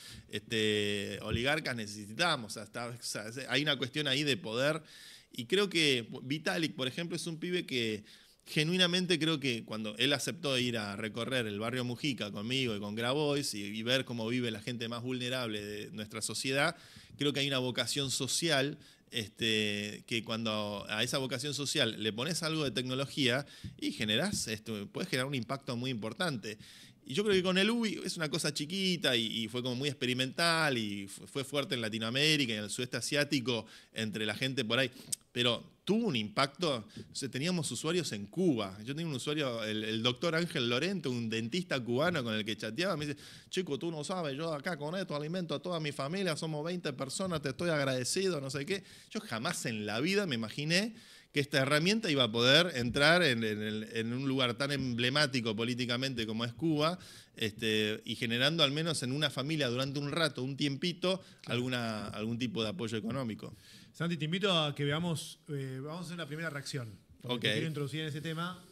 oligarcas necesitamos? O sea, hay una cuestión ahí de poder, y creo que Vitalik, por ejemplo, es un pibe que genuinamente creo que cuando él aceptó ir a recorrer el barrio Mujica conmigo y con Grabois y ver cómo vive la gente más vulnerable de nuestra sociedad, creo que hay una vocación social que cuando a esa vocación social le pones algo de tecnología y puedes generar un impacto muy importante. Y yo creo que con el UBI es una cosa chiquita y fue como muy experimental y fue fuerte en Latinoamérica y en el sudeste asiático entre la gente por ahí, pero tuvo un impacto. O sea, teníamos usuarios en Cuba. Yo tenía un usuario, el doctor Ángel Lorente, un dentista cubano con el que chateaba, me dice, chico, tú no sabes, yo acá con esto alimento a toda mi familia, somos 20 personas, te estoy agradecido, no sé qué. Yo jamás en la vida me imaginé que esta herramienta iba a poder entrar en un lugar tan emblemático políticamente como es Cuba, y generando al menos en una familia durante un rato, un tiempito, algún tipo de apoyo económico. Santi, te invito a que veamos, vamos a hacer una primera reacción. Porque Ok. te quiero introducir en ese tema.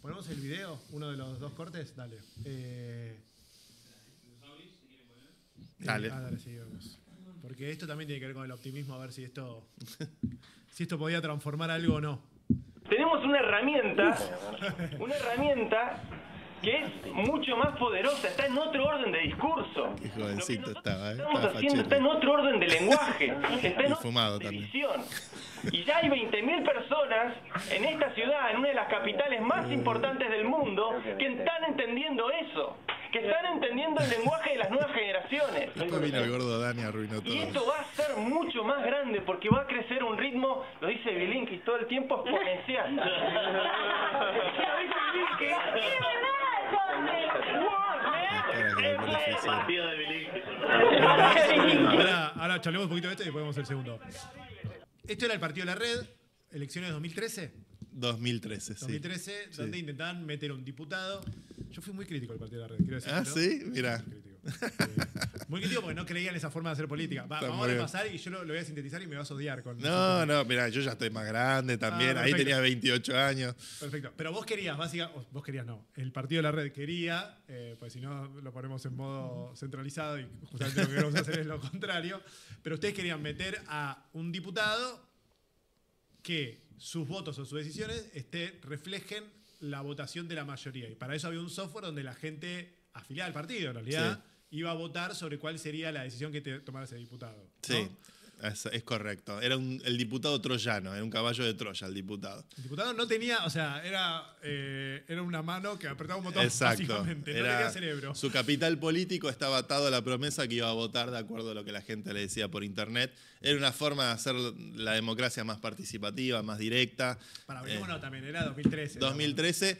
¿Ponemos el video? ¿Uno de los dos cortes? Dale. Dale. Dale, sí, vamos. Porque esto también tiene que ver con el optimismo, a ver si esto podía transformar algo o no. Tenemos una herramienta que es mucho más poderosa, está en otro orden de discurso. Qué jovencito Lo que estaba, ¿eh? estamos Estaba haciendo fachero. está en otro orden de lenguaje, está en Y otro fumado orden de también. visión. Y ya hay 20.000 personas en esta ciudad, en una de las capitales más importantes del mundo, que están entendiendo eso, que están entendiendo el lenguaje de las nuevas generaciones. Después vino el gordo Dani y arruinó Y esto todo. va a ser mucho más grande porque va a crecer a un ritmo, lo dice Bilinkis todo el tiempo, exponencial. Lo dice Bilinkis. Cara que me pone oficial. Ahora charlemos un poquito de esto y después vamos al segundo. Esto era el partido de la red, elecciones 2013. 2013, sí. 2013, Sí. donde intentaban meter un diputado. Yo fui muy crítico del partido de la red, quiero decir. Ah, ¿sí? Mirá. Muy crítico. Muy crítico porque no creía en esa forma de hacer política. Está Vamos muy a bien. repasar y yo lo voy a sintetizar y me vas a odiar con No, no, mirá, yo ya estoy más grande también. Ahí perfecto. tenía 28 años. Perfecto. Pero vos querías, básicamente, vos querías no. El partido de la red quería, pues si no lo ponemos en modo centralizado y justamente lo que queremos hacer es lo contrario. Pero ustedes querían meter a un diputado que sus votos o sus decisiones reflejen la votación de la mayoría. Y para eso había un software donde la gente afiliada al partido, en realidad, iba a votar sobre cuál sería la decisión que tomara ese diputado, ¿no? Sí, es correcto. Era el diputado troyano, era un caballo de Troya el diputado. El diputado no tenía, o sea, era una mano que apretaba un botón, Exacto. básicamente. No tenía cerebro. Su capital político estaba atado a la promesa que iba a votar de acuerdo a lo que la gente le decía por internet. Era una forma de hacer la democracia más participativa, más directa. Para abrirnos también, era 2013. 2013,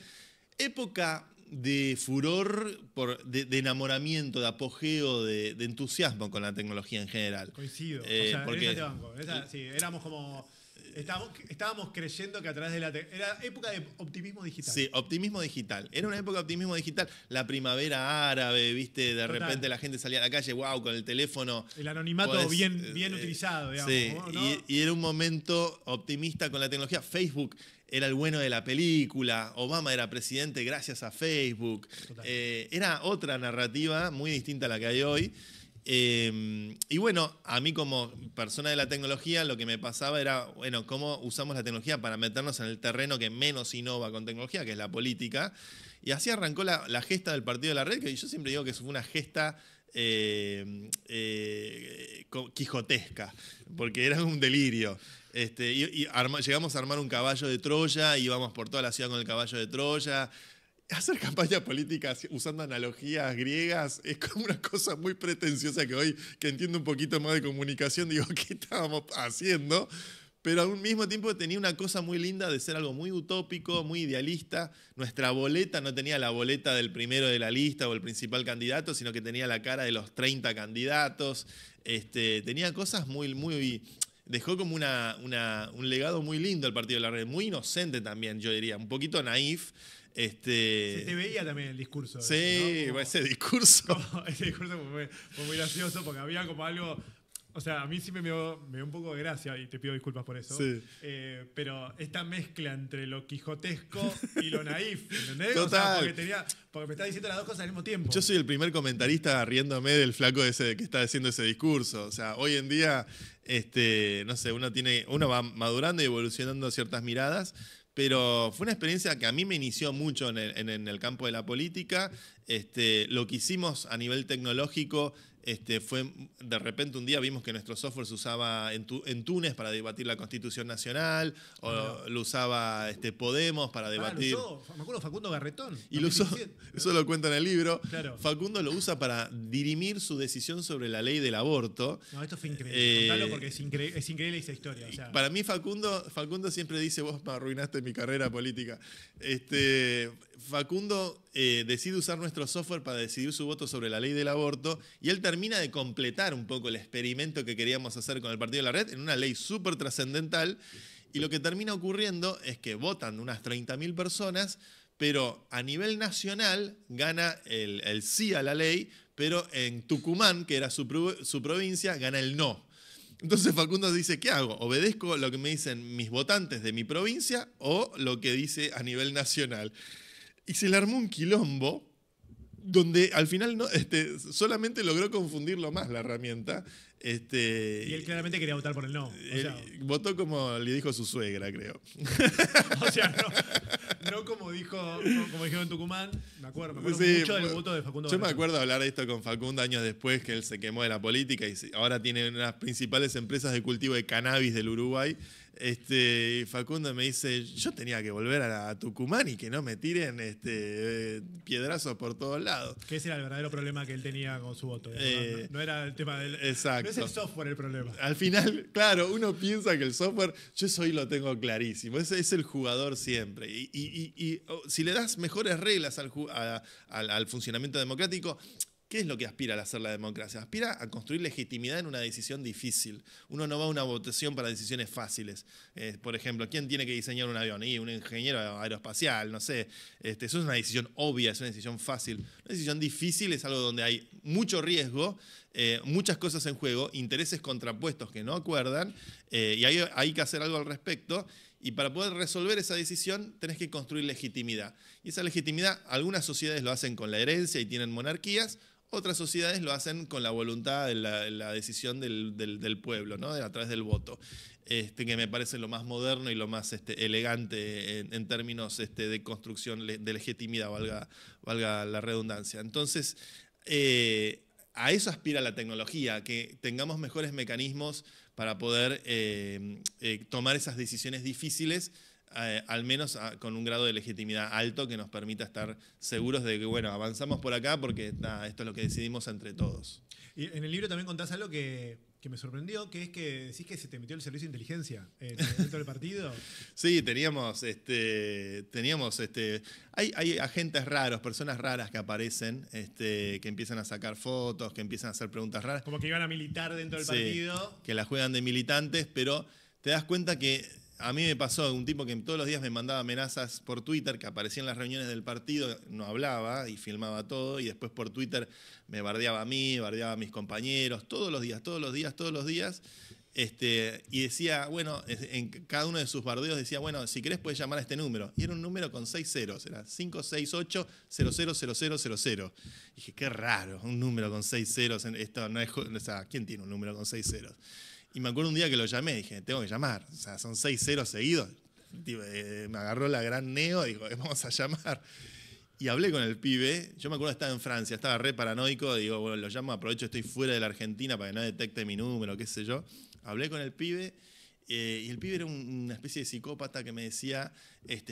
época de furor, de enamoramiento, de apogeo, de entusiasmo con la tecnología en general. Coincido. O sea, porque- en esa te banco. Sí, éramos como... Estábamos creyendo que a través de era época de optimismo digital. Sí, optimismo digital. Era una época de optimismo digital. La primavera árabe, viste, de Total. repente la gente salía a la calle, wow, con el teléfono. El anonimato Podés, bien utilizado, digamos. Sí, ¿no? y era un momento optimista con la tecnología. Facebook era el bueno de la película. Obama era presidente gracias a Facebook. Total. Era otra narrativa muy distinta a la que hay hoy. Y bueno, a mí como persona de la tecnología lo que me pasaba era, bueno, cómo usamos la tecnología para meternos en el terreno que menos innova con tecnología, que es la política. Y así arrancó la gesta del Partido de la Red, que yo siempre digo que fue una gesta quijotesca, porque era un delirio. Llegamos a armar un caballo de Troya, íbamos por toda la ciudad con el caballo de Troya. Hacer campaña política usando analogías griegas es como una cosa muy pretenciosa que hoy, que entiendo un poquito más de comunicación, digo, ¿qué estábamos haciendo? Pero al mismo tiempo tenía una cosa muy linda de ser algo muy utópico, muy idealista. Nuestra boleta no tenía la boleta del primero de la lista o el principal candidato, sino que tenía la cara de los 30 candidatos. Tenía cosas muy... Dejó como un legado muy lindo el Partido de la Red, muy inocente también, yo diría, un poquito naif. Se te veía también el discurso. Sí, eso, ¿no? Como- ese discurso. Ese discurso fue muy gracioso porque había como algo... O sea, a mí sí me dio un poco de gracia y te pido disculpas por eso. Sí. Pero esta mezcla entre lo quijotesco y lo naif, ¿entendés? Total. O sea, porque me estás diciendo las dos cosas al mismo tiempo. Yo soy el primer comentarista riéndome del flaco ese que está haciendo ese discurso. O sea, hoy en día, no sé, uno va madurando y evolucionando ciertas miradas, pero fue una experiencia que a mí me inició mucho en el campo de la política. Lo que hicimos a nivel tecnológico fue, de repente un día vimos que nuestro software se usaba en Túnez para debatir la Constitución Nacional, o lo usaba Podemos para debatir... Lo usó, me acuerdo Facundo Garretón. Y lo usó, 2017. eso lo cuenta en el libro. Claro. Facundo lo usa para dirimir su decisión sobre la ley del aborto. No, esto fue increíble. Contalo porque es increíble esa historia. O sea, Para mí Facundo siempre dice, vos me arruinaste mi carrera política. Facundo decide usar nuestro software para decidir su voto sobre la ley del aborto y él termina de completar un poco el experimento que queríamos hacer con el Partido de la Red en una ley súper trascendental. Y lo que termina ocurriendo es que votan unas 30.000 personas, pero a nivel nacional gana el sí a la ley, pero en Tucumán, que era su provincia, gana el no. Entonces Facundo dice, ¿qué hago? ¿Obedezco lo que me dicen mis votantes de mi provincia o lo que dice a nivel nacional? Y se le armó un quilombo donde al final no, solamente logró confundirlo más la herramienta. Y él claramente quería votar por el no. Votó como le dijo su suegra, creo. O sea, no como dijeron en Tucumán. Me acuerdo mucho del voto de Facundo. Yo me acuerdo hablar de esto con Facundo años después, que él se quemó de la política y ahora tiene una de las principales empresas de cultivo de cannabis del Uruguay. Facundo me dice, yo tenía que volver a Tucumán y que no me tiren piedrazos por todos lados. Que ese era el verdadero problema que él tenía con su voto. No era el tema del... Exacto. No es el software el problema. Al final, claro, uno piensa que el software, yo eso hoy lo tengo clarísimo, ese es el jugador siempre. Y si le das mejores reglas al funcionamiento democrático, ¿qué es lo que aspira al hacer la democracia? Aspira a construir legitimidad en una decisión difícil. Uno no va a una votación para decisiones fáciles. Por ejemplo, ¿quién tiene que diseñar un avión? Y un ingeniero aeroespacial, no sé. Eso es una decisión obvia, es una decisión fácil. Una decisión difícil es algo donde hay mucho riesgo, muchas cosas en juego, intereses contrapuestos que no acuerdan, y hay que hacer algo al respecto. Y para poder resolver esa decisión tenés que construir legitimidad. Y esa legitimidad, algunas sociedades lo hacen con la herencia y tienen monarquías, otras sociedades lo hacen con la voluntad de la decisión del pueblo, ¿no? A través del voto, que me parece lo más moderno y lo más elegante en términos de construcción de legitimidad, valga la redundancia. Entonces, a eso aspira la tecnología, que tengamos mejores mecanismos para poder tomar esas decisiones difíciles, al menos con un grado de legitimidad alto que nos permita estar seguros de que, bueno, avanzamos por acá porque esto es lo que decidimos entre todos. Y en el libro también contás algo que me sorprendió, que es que decís que se te metió el servicio de inteligencia dentro del partido. Sí, teníamos hay agentes raros, personas raras que aparecen, que empiezan a sacar fotos, que empiezan a hacer preguntas raras. Como que iban a militar dentro del partido. Que la juegan de militantes, pero te das cuenta que a mí me pasó un tipo que todos los días me mandaba amenazas por Twitter, que aparecía en las reuniones del partido, no hablaba y filmaba todo, y después por Twitter me bardeaba a mí, bardeaba a mis compañeros, todos los días. Y decía, bueno, en cada uno de sus bardeos decía, bueno, si querés puedes llamar a este número. Y era un número con 6 ceros, era 568-000000. Y dije, qué raro, un número con 6 ceros. Esto no es, o sea, ¿quién tiene un número con 6 ceros? Y me acuerdo un día que lo llamé, dije, tengo que llamar. O sea, son 6 ceros seguidos. Me agarró la gran neo, dijo, vamos a llamar. Y hablé con el pibe. Yo me acuerdo que estaba en Francia, estaba re paranoico. Digo, bueno, lo llamo, aprovecho, estoy fuera de la Argentina para que no detecte mi número, qué sé yo. Hablé con el pibe. Y el pibe era una especie de psicópata que me decía,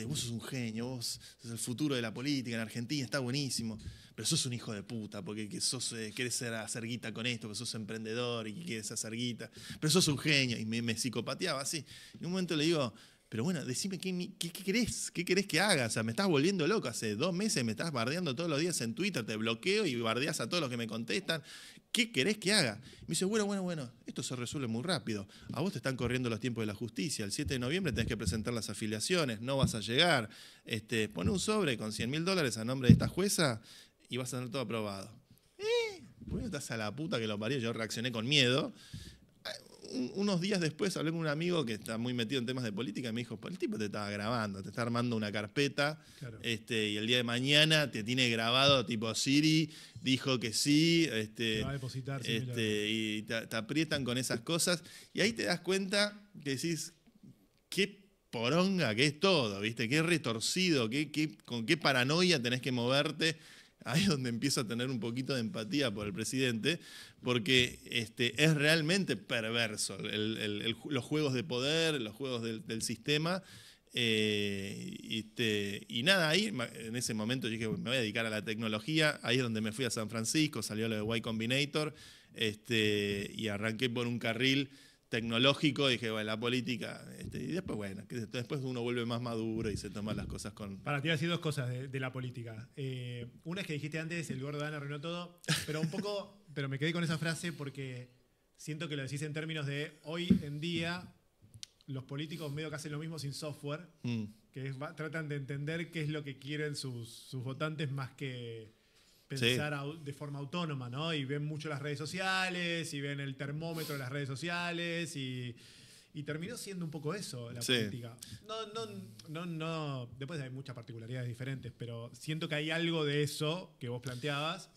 vos sos un genio, vos sos el futuro de la política en Argentina, está buenísimo, pero sos un hijo de puta, porque querés hacer guita con esto, que sos emprendedor y querés hacer guita, pero sos un genio, y me psicopateaba así. Y en un momento le digo, pero bueno, decime qué querés que haga, o sea, me estás volviendo loco, hace 2 meses me estás bardeando todos los días en Twitter, te bloqueo y bardeás a todos los que me contestan. ¿Qué querés que haga? Me dice, bueno, esto se resuelve muy rápido. A vos te están corriendo los tiempos de la justicia. El 7 de noviembre tenés que presentar las afiliaciones, no vas a llegar. Poné un sobre con $100.000 a nombre de esta jueza y vas a tener todo aprobado. ¿Por qué no estás a la puta que lo parió? Yo reaccioné con miedo. Unos días después hablé con un amigo que está muy metido en temas de política y me dijo, el tipo te estaba grabando, te está armando una carpeta, claro. Y el día de mañana te tiene grabado tipo Siri, dijo que sí, te va a depositar, y te aprietan con esas cosas y ahí te das cuenta que decís, qué poronga que es todo, ¿viste? Qué retorcido, con qué paranoia tenés que moverte. Ahí es donde empiezo a tener un poquito de empatía por el presidente, porque es realmente perverso los juegos de poder, los juegos del sistema. Y nada, ahí en ese momento dije, me voy a dedicar a la tecnología. Ahí es donde me fui a San Francisco, salió lo de Y Combinator, y arranqué por un carril tecnológico, dije, bueno, la política, y después, bueno, después uno vuelve más maduro y se toma las cosas con... Para ti, decir 2 cosas de la política. Una es que dijiste antes, el gordo Dan arruinó todo, pero me quedé con esa frase porque siento que lo decís en términos de hoy en día los políticos medio que hacen lo mismo sin software, que tratan de entender qué es lo que quieren sus votantes más que pensar de forma autónoma, ¿no? Y ven mucho las redes sociales, y ven el termómetro de las redes sociales, y terminó siendo un poco eso, la política. No, después hay muchas particularidades diferentes, pero siento que hay algo de eso que vos planteabas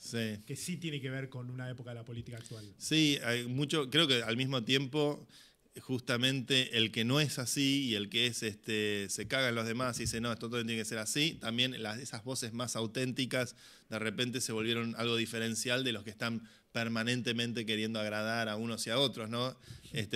que sí tiene que ver con una época de la política actual. Sí, hay mucho, creo que al mismo tiempo, justamente el que no es así y el que es se caga en los demás y dice, no, esto todo tiene que ser así, también esas voces más auténticas de repente se volvieron algo diferencial de los que están permanentemente queriendo agradar a unos y a otros, ¿no?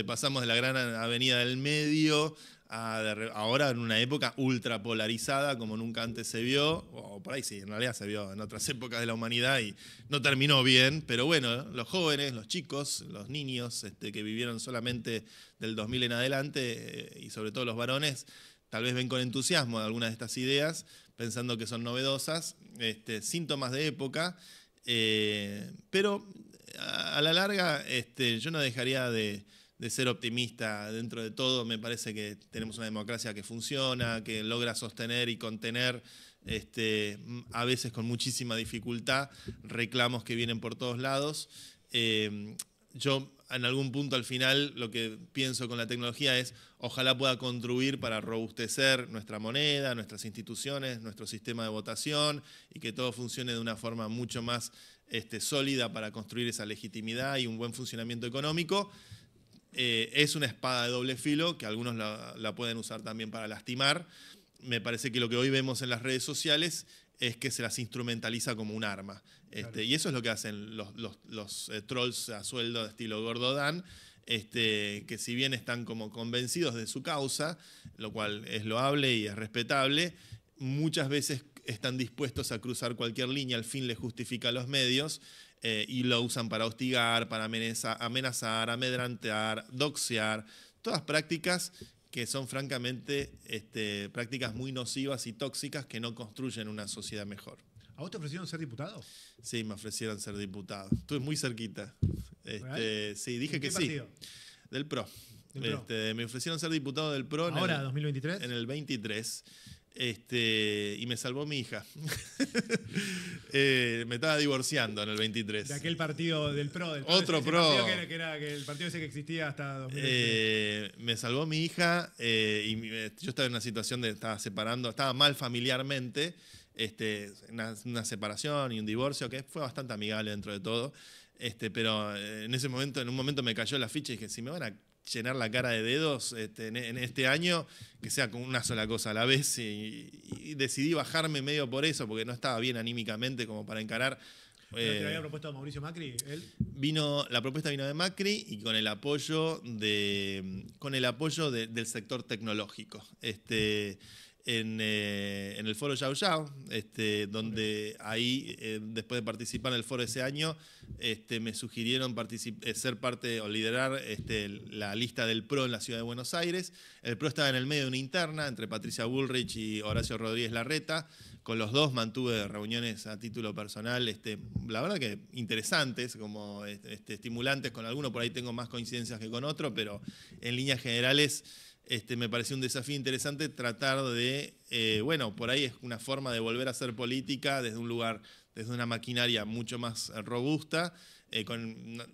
Pasamos de la gran avenida del medio a ahora en una época ultra polarizada como nunca antes se vio, o por ahí sí, en realidad se vio en otras épocas de la humanidad y no terminó bien, pero bueno, los jóvenes, los chicos, los niños que vivieron solamente del 2000 en adelante y sobre todo los varones, tal vez ven con entusiasmo algunas de estas ideas, pensando que son novedosas, síntomas de época, pero a la larga yo no dejaría de ser optimista dentro de todo. Me parece que tenemos una democracia que funciona, que logra sostener y contener, a veces con muchísima dificultad, reclamos que vienen por todos lados. Yo en algún punto al final lo que pienso con la tecnología es ojalá pueda contribuir para robustecer nuestra moneda, nuestras instituciones, nuestro sistema de votación y que todo funcione de una forma mucho más sólida para construir esa legitimidad y un buen funcionamiento económico. Es una espada de doble filo que algunos la pueden usar también para lastimar. Me parece que lo que hoy vemos en las redes sociales es que se las instrumentaliza como un arma. Claro. Y eso es lo que hacen los trolls a sueldo de estilo Gordodán, que si bien están como convencidos de su causa, lo cual es loable y es respetable, muchas veces están dispuestos a cruzar cualquier línea, al fin les justifica los medios, y lo usan para hostigar, para amenazar, amedrantar, doxear, todas prácticas que son francamente prácticas muy nocivas y tóxicas que no construyen una sociedad mejor. ¿A vos te ofrecieron ser diputado? Sí, me ofrecieron ser diputado. Estuve muy cerquita. Sí, dije que sí. ¿Partido? Del PRO. Me ofrecieron ser diputado del PRO. ¿Ahora, 2023? En el 23. Y me salvó mi hija. Me estaba divorciando en el 23. De aquel partido del PRO. Otro PRO. Que era el partido ese que existía hasta 2023. Me salvó mi hija y yo estaba en una situación de estaba mal familiarmente. Una separación y un divorcio que fue bastante amigable dentro de todo. Pero en un momento me cayó la ficha y dije, si me van a llenar la cara de dedos en este año, que sea con una sola cosa a la vez, y decidí bajarme medio por eso, porque no estaba bien anímicamente como para encarar. ¿Te había propuesto a Mauricio Macri, él? La propuesta vino de Macri y con el apoyo del sector tecnológico. En el foro Yao Yao, donde ahí, después de participar en el foro ese año, me sugirieron ser parte o liderar la lista del PRO en la ciudad de Buenos Aires. El PRO estaba en el medio de una interna entre Patricia Bullrich y Horacio Rodríguez Larreta. Con los dos mantuve reuniones a título personal, la verdad que interesantes, como estimulantes. Con alguno por ahí tengo más coincidencias que con otro, pero en líneas generales me pareció un desafío interesante tratar de, por ahí es una forma de volver a hacer política desde un lugar, desde una maquinaria mucho más robusta,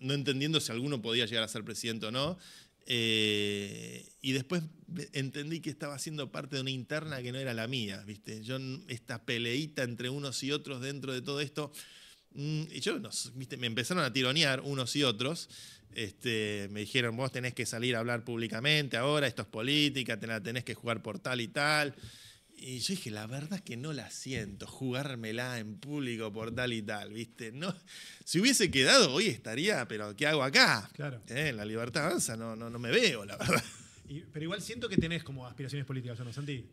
no entendiendo si alguno podía llegar a ser presidente o no. Y después entendí que estaba siendo parte de una interna que no era la mía, ¿viste? Esta peleita entre unos y otros dentro de todo esto, y yo, ¿viste? Me empezaron a tironear unos y otros. Me dijeron, vos tenés que salir a hablar públicamente ahora, esto es política, te la tenés que jugar por tal y tal. Y yo dije, la verdad es que no la siento, jugármela en público por tal y tal, ¿viste? No, si hubiese quedado, hoy estaría, pero ¿qué hago acá? Claro. La libertad avanza, no me veo, la verdad. Pero igual siento que tenés como aspiraciones políticas, ¿no, Santi?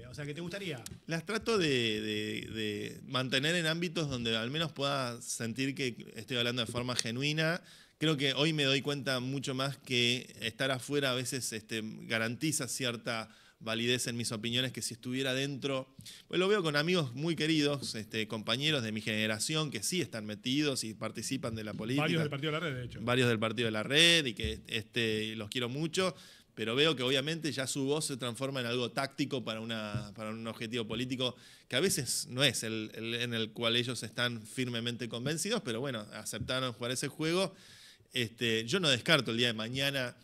O sea, ¿qué te gustaría? Las trato de mantener en ámbitos donde al menos pueda sentir que estoy hablando de forma genuina. Creo que hoy me doy cuenta mucho más que estar afuera a veces garantiza cierta validez en mis opiniones que si estuviera dentro. Pues lo veo con amigos muy queridos, compañeros de mi generación que sí están metidos y participan de la política. Varios del Partido de la Red, de hecho. Varios del Partido de la Red y que los quiero mucho. pero veo que obviamente ya su voz se transforma en algo táctico para un objetivo político que a veces no es en el cual ellos están firmemente convencidos, pero bueno, aceptaron jugar ese juego. Yo no descarto el día de mañana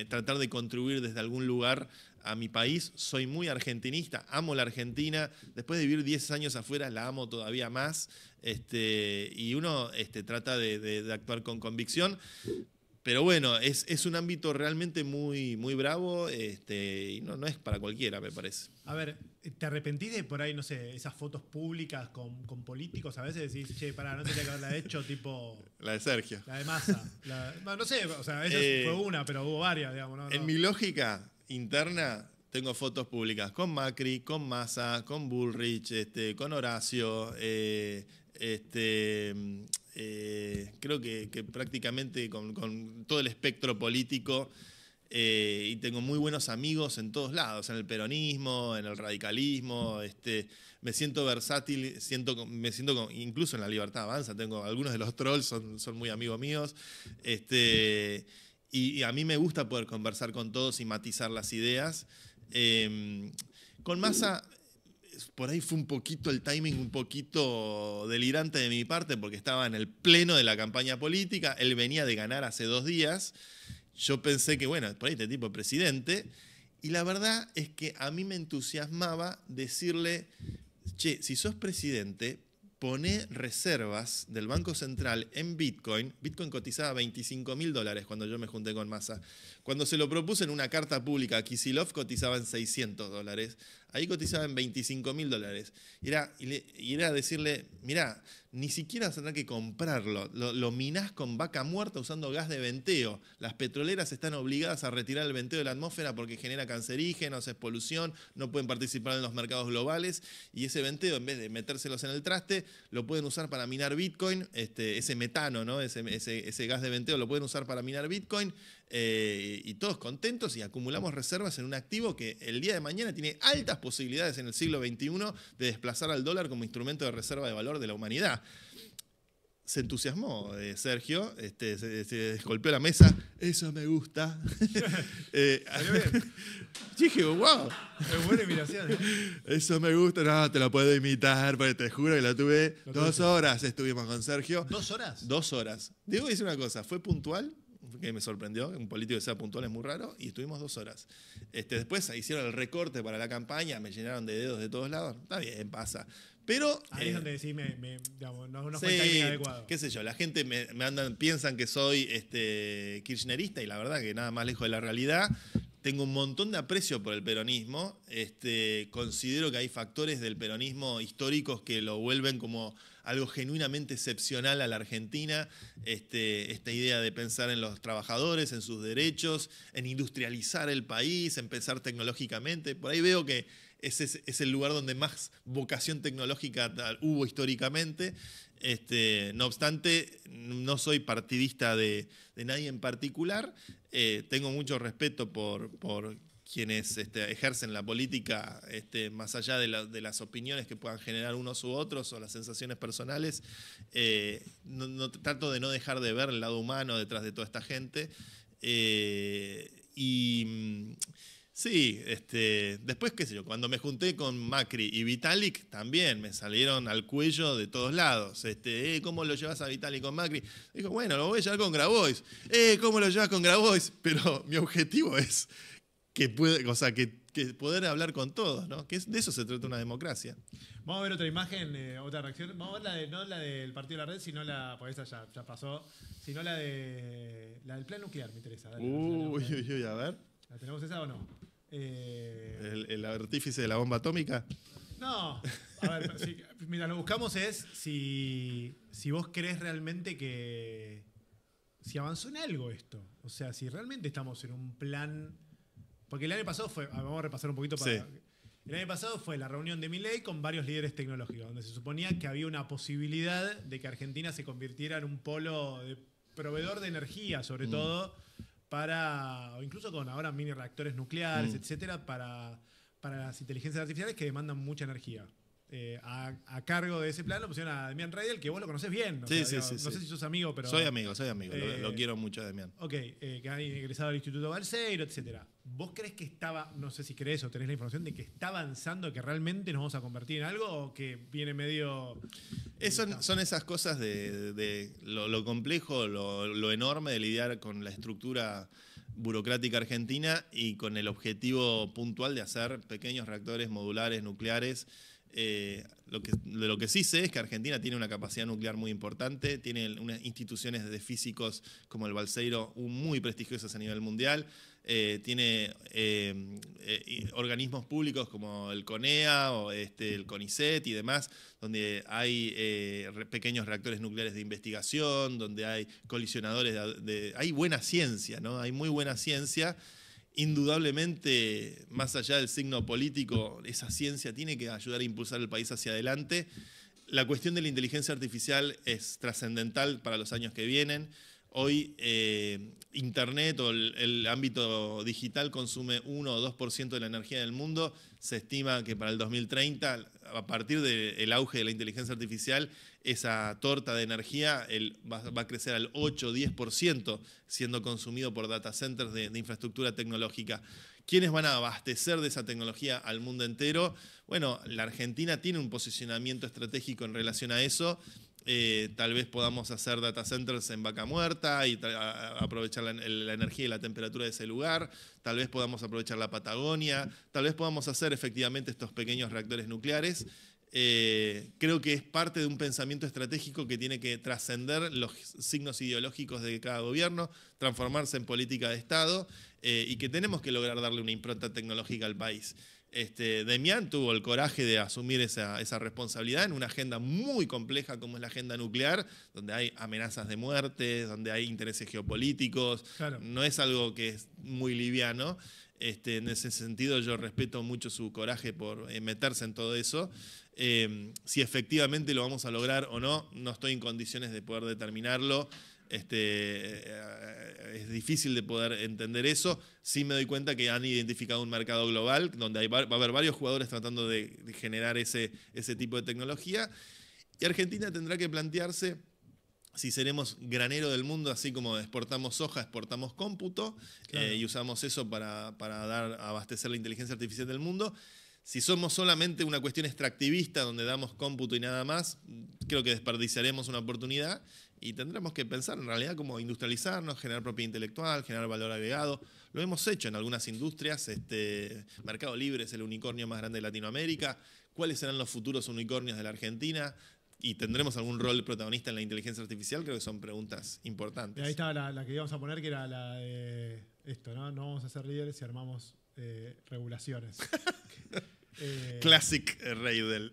tratar de contribuir desde algún lugar a mi país. Soy muy argentinista, amo la Argentina. Después de vivir 10 años afuera, la amo todavía más. Y uno trata de actuar con convicción. Pero bueno, es un ámbito realmente muy, muy bravo y no es para cualquiera, me parece. A ver, ¿te arrepentís de por ahí, no sé, esas fotos públicas con políticos? A veces decís, che, pará, no tendría que haberla hecho, tipo... La de Sergio. La de Massa. No sé, o sea, esa fue una, pero hubo varias, digamos. ¿No? En mi lógica interna tengo fotos públicas con Macri, con Massa, con Bullrich, con Horacio, creo que prácticamente con todo el espectro político, y tengo muy buenos amigos en todos lados, en el peronismo, en el radicalismo, me siento versátil, incluso en la Libertad Avanza, tengo algunos de los trolls son muy amigos míos, y a mí me gusta poder conversar con todos y matizar las ideas. Con Massa por ahí fue un poquito el timing un poquito delirante de mi parte porque estaba en el pleno de la campaña política, él venía de ganar hace 2 días, yo pensé que bueno, por ahí este tipo es presidente, y la verdad es que a mí me entusiasmaba decirle, che, si sos presidente, poné reservas del Banco Central en Bitcoin. Bitcoin cotizaba $25.000 cuando yo me junté con Massa. Cuando se lo propuse en una carta pública a Kicillof, cotizaba en $600. Ahí cotizaba en $25.000. Y era decirle, mirá, ni siquiera vas a tener que comprarlo. Lo minás con vaca muerta usando gas de venteo. Las petroleras están obligadas a retirar el venteo de la atmósfera porque genera cancerígenos, es polución, no pueden participar en los mercados globales. Y ese venteo, en vez de metérselos en el traste, lo pueden usar para minar Bitcoin. Ese metano, ¿no? ese gas de venteo lo pueden usar para minar Bitcoin. Y todos contentos y acumulamos reservas en un activo que el día de mañana tiene altas posibilidades en el siglo XXI de desplazar al dólar como instrumento de reserva de valor de la humanidad. Se entusiasmó Sergio, se golpeó la mesa, eso me gusta. Dije, wow. Es buena imitación. Eso me gusta, no, te lo puedo imitar, porque te juro que la tuve 2 horas, estuvimos con Sergio. ¿2 horas? 2 horas. Debo decir una cosa, fue puntual, que me sorprendió, un político que sea puntual es muy raro, y estuvimos 2 horas. Después hicieron el recorte para la campaña, me llenaron de dedos de todos lados, está bien, pasa. Pero, ahí es donde decís, digamos, no sí, fue el timing adecuado. Qué sé yo, la gente piensan que soy kirchnerista y la verdad que nada más lejos de la realidad. Tengo un montón de aprecio por el peronismo. Considero que hay factores del peronismo históricos que lo vuelven como algo genuinamente excepcional a la Argentina. Esta idea de pensar en los trabajadores, en sus derechos, en industrializar el país, en pensar tecnológicamente. Por ahí veo que ese es el lugar donde más vocación tecnológica hubo históricamente. No obstante, no soy partidista de nadie en particular. Tengo mucho respeto por quienes ejercen la política, más allá de las opiniones que puedan generar unos u otros o las sensaciones personales. Trato de no dejar de ver el lado humano detrás de toda esta gente. Sí, después, qué sé yo, cuando me junté con Macri y Vitalik, también me salieron al cuello de todos lados. ¿Cómo lo llevas a Vitalik con Macri? Dijo, bueno, lo voy a llevar con Grabois. ¿Cómo lo llevas con Grabois? Pero mi objetivo es que poder hablar con todos, ¿no? Que de eso se trata una democracia. Vamos a ver otra imagen, otra reacción. Vamos a ver no la del Partido de la Red, sino porque esa ya pasó, sino la del plan nuclear, me interesa. Dale, uy, a ver. ¿La tenemos esa o no? ¿El artífice de la bomba atómica? No, a ver, mira, lo que buscamos es si vos crees realmente que si avanzó en algo esto, o sea, si realmente estamos en un plan, porque el año pasado vamos a repasar un poquito para... Sí. El año pasado fue la reunión de Milei con varios líderes tecnológicos, donde se suponía que había una posibilidad de que Argentina se convirtiera en un polo de proveedor de energía, sobre todo, o incluso con ahora mini reactores nucleares, etcétera, para las inteligencias artificiales que demandan mucha energía. a cargo de ese plan lo pusieron a Demian Reidel, que vos lo conocés bien. Sí, sea, sí, no sí. sé si sos amigo, pero... Soy amigo. Lo quiero mucho, Demian. Ok, que han ingresado al Instituto Balseiro, etcétera. ¿Vos crees que estaba, no sé si crees o tenés la información de que está avanzando, que realmente nos vamos a convertir en algo o que viene medio... Son esas cosas de lo complejo, lo enorme de lidiar con la estructura burocrática argentina y con el objetivo puntual de hacer pequeños reactores modulares nucleares. Lo que sí sé es que Argentina tiene una capacidad nuclear muy importante, tiene unas instituciones de físicos como el Balseiro muy prestigiosas a nivel mundial, tiene organismos públicos como el CONEA o el CONICET y demás, donde hay pequeños reactores nucleares de investigación, donde hay colisionadores, hay buena ciencia, ¿no? Hay muy buena ciencia. Indudablemente, más allá del signo político, esa ciencia tiene que ayudar a impulsar el país hacia adelante. La cuestión de la inteligencia artificial es trascendental para los años que vienen. Hoy Internet o el ámbito digital consume 1 o 2% de la energía del mundo. Se estima que para el 2030, a partir del auge de la inteligencia artificial, esa torta de energía va a crecer al 8 o 10%, siendo consumido por data centers de infraestructura tecnológica. ¿Quiénes van a abastecer de esa tecnología al mundo entero? Bueno, la Argentina tiene un posicionamiento estratégico en relación a eso. Tal vez podamos hacer data centers en Vaca Muerta y aprovechar la energía y la temperatura de ese lugar. Tal vez podamos aprovechar la Patagonia. Tal vez podamos hacer efectivamente estos pequeños reactores nucleares. Creo que es parte de un pensamiento estratégico que tiene que trascender los signos ideológicos de cada gobierno, transformarse en política de Estado y que tenemos que lograr darle una impronta tecnológica al país. Demian tuvo el coraje de asumir esa responsabilidad en una agenda muy compleja como es la agenda nuclear, donde hay amenazas de muerte, donde hay intereses geopolíticos. Claro. No es algo que es muy liviano. En ese sentido yo respeto mucho su coraje por meterse en todo eso. Si efectivamente lo vamos a lograr o no, no estoy en condiciones de poder determinarlo. Es difícil de poder entender eso. Sí me doy cuenta que han identificado un mercado global donde va a haber varios jugadores tratando de generar ese tipo de tecnología. Y Argentina tendrá que plantearse si seremos granero del mundo, así como exportamos soja, exportamos cómputo, claro. Y usamos eso para abastecer la inteligencia artificial del mundo. Si somos solamente una cuestión extractivista donde damos cómputo y nada más, creo que desperdiciaremos una oportunidad y tendremos que pensar en realidad cómo industrializarnos, generar propiedad intelectual, generar valor agregado. Lo hemos hecho en algunas industrias. Mercado Libre es el unicornio más grande de Latinoamérica. ¿Cuáles serán los futuros unicornios de la Argentina? ¿Y tendremos algún rol protagonista en la inteligencia artificial? Creo que son preguntas importantes. Y ahí estaba la que íbamos a poner, que era la de esto, ¿no? No vamos a ser líderes si armamos regulaciones. Classic Reidel.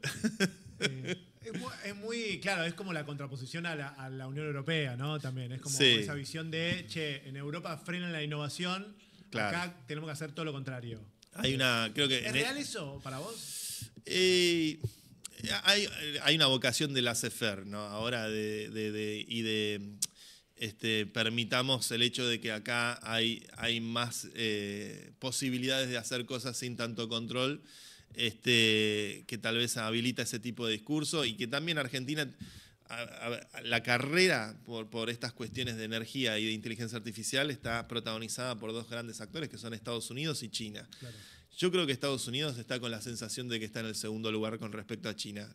Es muy, claro, es como la contraposición a la Unión Europea, ¿no? También es como sí. Esa visión de, en Europa frenan la innovación, claro. Acá tenemos que hacer todo lo contrario. Creo que ¿Es real eso para vos? Hay una vocación del laissez-faire, ¿no? Ahora permitamos el hecho de que acá hay más posibilidades de hacer cosas sin tanto control, que tal vez habilita ese tipo de discurso y que también Argentina, la carrera por estas cuestiones de energía y de inteligencia artificial está protagonizada por dos grandes actores que son Estados Unidos y China. Claro. Yo creo que Estados Unidos está con la sensación de que está en el segundo lugar con respecto a China.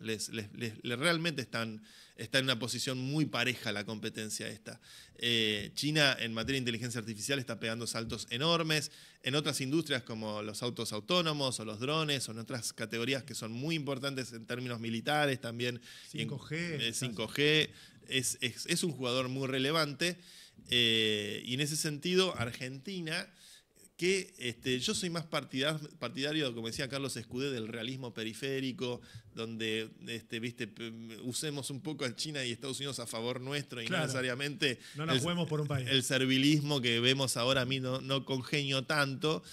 Realmente está en una posición muy pareja la competencia esta. China en materia de inteligencia artificial está pegando saltos enormes. En otras industrias como los autos autónomos o los drones o en otras categorías que son muy importantes en términos militares también. 5G. 5G es un jugador muy relevante. Y en ese sentido, Argentina, que yo soy más partidario, como decía Carlos Escudé, del realismo periférico, donde usemos un poco a China y Estados Unidos a favor nuestro y claro. No necesariamente no nos juguemos por un país. El servilismo que vemos ahora a mí no congenio tanto.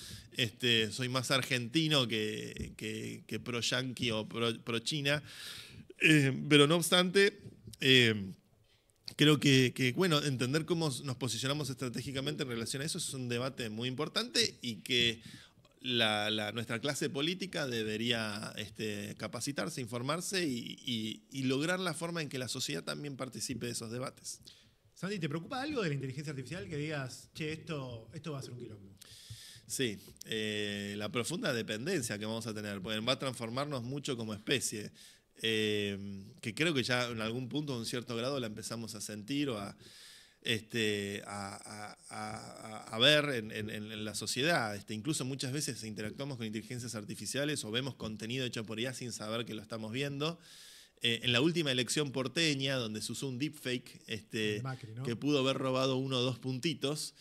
Soy más argentino que pro-yanqui o pro-China. Pero no obstante, creo que bueno, entender cómo nos posicionamos estratégicamente en relación a eso es un debate muy importante y que nuestra clase política debería capacitarse, informarse y lograr la forma en que la sociedad también participe de esos debates. Santi, ¿te preocupa algo de la inteligencia artificial que digas, che, esto va a ser un quilombo? Sí, la profunda dependencia que vamos a tener, porque va a transformarnos mucho como especie, que creo que ya en algún punto, a un cierto grado, la empezamos a sentir o a ver en la sociedad. Incluso muchas veces interactuamos con inteligencias artificiales o vemos contenido hecho por IA sin saber que lo estamos viendo. En la última elección porteña, donde se usó un deepfake Macri, ¿no? que pudo haber robado 1 o 2 puntitos,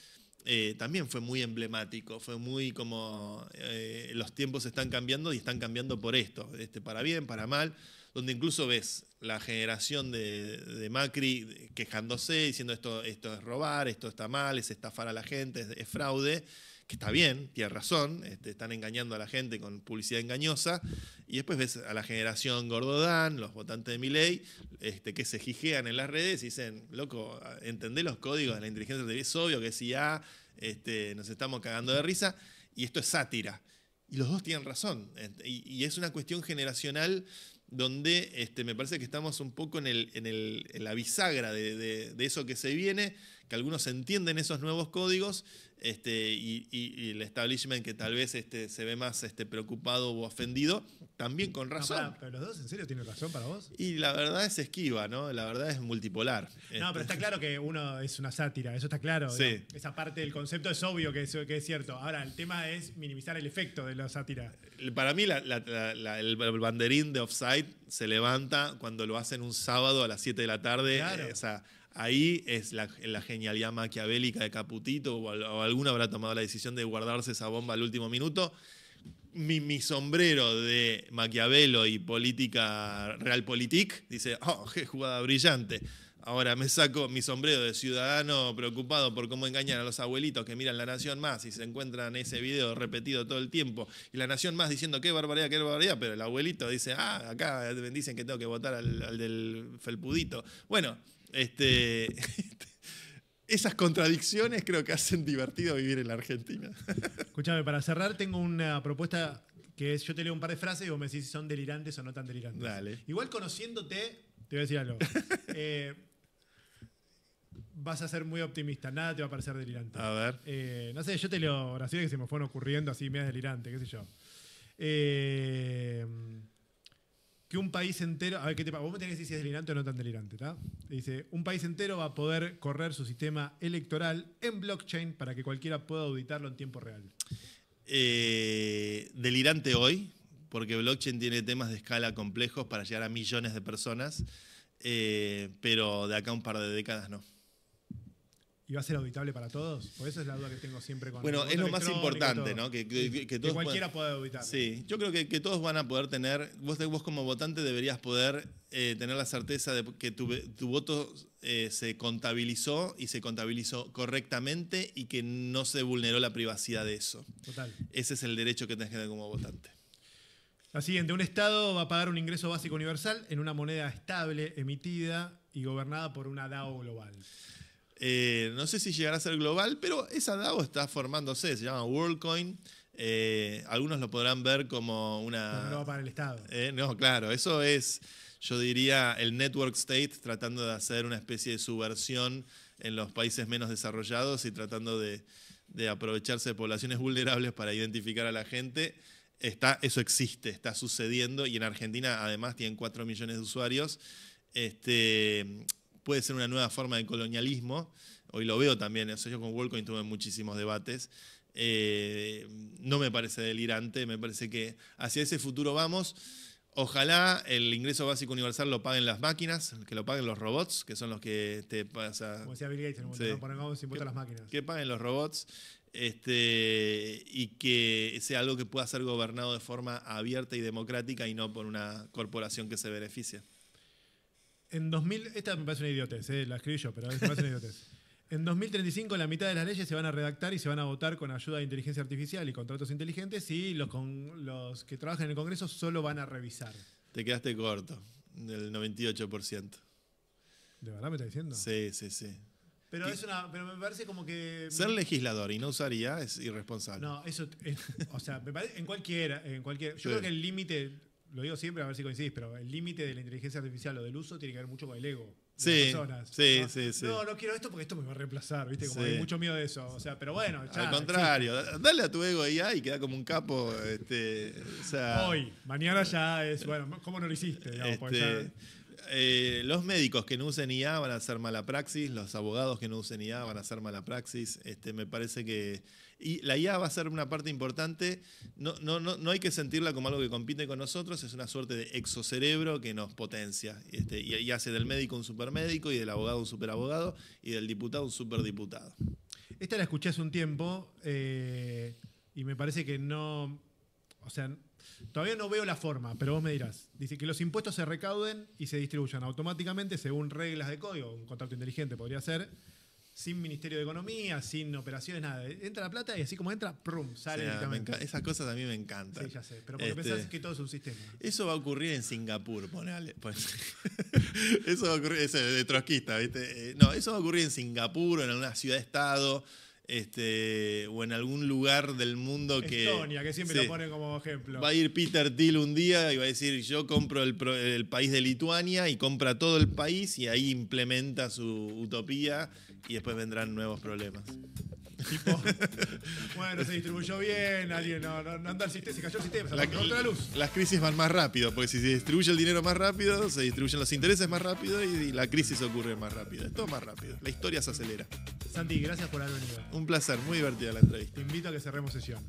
también fue muy emblemático, fue muy como los tiempos están cambiando y están cambiando por esto, para bien, para mal, donde incluso ves la generación de Macri quejándose, diciendo esto es robar, esto está mal, es estafar a la gente, es fraude, que está bien, tiene razón, están engañando a la gente con publicidad engañosa, y después ves a la generación Gordodán, los votantes de Milei, que se jijean en las redes y dicen, loco, ¿entendés los códigos de la inteligencia artificial? Es obvio que es IA, nos estamos cagando de risa, y esto es sátira. Y los dos tienen razón, y es una cuestión generacional donde me parece que estamos un poco en la bisagra de eso que se viene, que algunos entienden esos nuevos códigos y el establishment que tal vez se ve más preocupado o ofendido, también con razón. No, pero los dos, ¿en serio tienen razón para vos? Y la verdad es esquiva, ¿no? La verdad es multipolar. No, pero está claro que uno es una sátira, eso está claro. Sí. Digamos. Esa parte del concepto es obvio que es cierto. Ahora, el tema es minimizar el efecto de la sátira. Para mí el banderín de Offside se levanta cuando lo hacen un sábado a las 7 de la tarde. Claro. Ahí es la genialidad maquiavélica de Caputito, o alguno habrá tomado la decisión de guardarse esa bomba al último minuto. Mi sombrero de Maquiavelo y política realpolitik dice, oh, qué jugada brillante. Ahora me saco mi sombrero de ciudadano preocupado por cómo engañan a los abuelitos que miran La Nación Más y se encuentran ese video repetido todo el tiempo. Y La Nación Más diciendo qué barbaridad, pero el abuelito dice, acá me dicen que tengo que votar al del felpudito. Bueno, esas contradicciones creo que hacen divertido vivir en la Argentina. Escúchame, para cerrar tengo una propuesta que es, yo te leo un par de frases y vos me decís si son delirantes o no tan delirantes. Dale. Igual conociéndote, te voy a decir algo. Vas a ser muy optimista, nada te va a parecer delirante. A ver. No sé, yo te leo oraciones que se me fueron ocurriendo así, medias delirante, qué sé yo. Que un país entero. A ver, ¿qué te pasa? Vos me tenés que decir si es delirante o no tan delirante, ¿está? Dice: un país entero va a poder correr su sistema electoral en blockchain para que cualquiera pueda auditarlo en tiempo real. Delirante hoy, porque blockchain tiene temas de escala complejos para llegar a millones de personas, pero de acá a un par de décadas no. ¿Y va a ser auditable para todos? Por eso es la duda que tengo siempre con Bueno, el es lo más importante, todo. ¿no? Que Que todos cualquiera pueda auditar. Sí, yo creo que todos van a poder tener, vos como votante deberías poder tener la certeza de que tu voto se contabilizó y se contabilizó correctamente y que no se vulneró la privacidad de eso. Total. Ese es el derecho que tenés que tener como votante. La siguiente: un Estado va a pagar un ingreso básico universal en una moneda estable, emitida y gobernada por una DAO global. No sé si llegará a ser global, pero esa DAO está formándose, se llama WorldCoin. Algunos lo podrán ver como una... Pero no lo va a pagar el Estado. No, claro, eso es, yo diría, el network state tratando de hacer una especie de subversión en los países menos desarrollados y tratando de aprovecharse de poblaciones vulnerables para identificar a la gente. Eso existe, está sucediendo, y en Argentina además tienen 4 millones de usuarios. Puede ser una nueva forma de colonialismo. Hoy lo veo también. O sea, yo con WorldCoin tuve muchísimos debates. No me parece delirante. Me parece que hacia ese futuro vamos. Ojalá el ingreso básico universal lo paguen las máquinas, que lo paguen los robots, que son los que te pasan. Como decía Bill Gates, en un momento, Sí. no pongamos impuestos a las máquinas. Que paguen los robots. Y que sea algo que pueda ser gobernado de forma abierta y democrática y no por una corporación que se beneficia. En 2000, esta me parece una idiotez, la escribí yo, pero me parece una idiotez. En 2035 la mitad de las leyes se van a redactar y se van a votar con ayuda de inteligencia artificial y contratos inteligentes, y los que trabajan en el Congreso solo van a revisar. Te quedaste corto, del 98%. ¿De verdad me estás diciendo? Sí, sí, sí. Pero me parece como que. Ser legislador y no usar IA es irresponsable. No, eso es, o sea, me parece en cualquiera. Yo Sí. creo que el límite, lo digo siempre a ver si coincidís, pero el límite de la inteligencia artificial o del uso tiene que ver mucho con el ego. Sí, de las personas, sí, ¿no? sí, sí. No quiero esto porque esto me va a reemplazar, ¿viste? Como Sí. hay mucho miedo de eso. O sea, pero bueno, ya. Al contrario, dale a tu ego IA y queda como un capo. O sea, Hoy, mañana ya es, bueno, ¿cómo no lo hiciste? Digamos, porque ya- los médicos que no usen IA van a hacer mala praxis, los abogados que no usen IA van a hacer mala praxis. Me parece que. Y la IA va a ser una parte importante. No hay que sentirla como algo que compite con nosotros, es una suerte de exocerebro que nos potencia. Y hace del médico un supermédico, y del abogado un superabogado, y del diputado un superdiputado. Esta la escuché hace un tiempo y me parece que no. O sea, todavía no veo la forma, pero vos me dirás. Dice que los impuestos se recauden y se distribuyan automáticamente según reglas de código. Un contrato inteligente podría ser. Sin Ministerio de Economía, sin operaciones, nada. Entra la plata y así como entra, ¡prum! Sale O sea, directamente. esas cosas a mí me encantan. Sí, ya sé. Pero porque pensás que todo es un sistema. Eso va a ocurrir en Singapur, ponele. Eso va a ocurrir, ese de trotskista, ¿viste? No, eso va a ocurrir en Singapur o en alguna ciudad-estado, o en algún lugar del mundo que. Estonia, que siempre lo ponen como ejemplo. Va a ir Peter Thiel un día y va a decir: yo compro el país de Lituania, y compra todo el país, y ahí implementa su utopía, y después vendrán nuevos problemas. Tipo, bueno, se distribuyó bien, alguien no anda el sistema, se cayó el sistema, se cortó la luz. Las crisis van más rápido, porque si se distribuye el dinero más rápido, se distribuyen los intereses más rápido, y la crisis ocurre más rápido. Es todo más rápido. La historia se acelera. Santi, gracias por haber venido. Un placer, muy divertida la entrevista. Te invito a que cerremos sesión.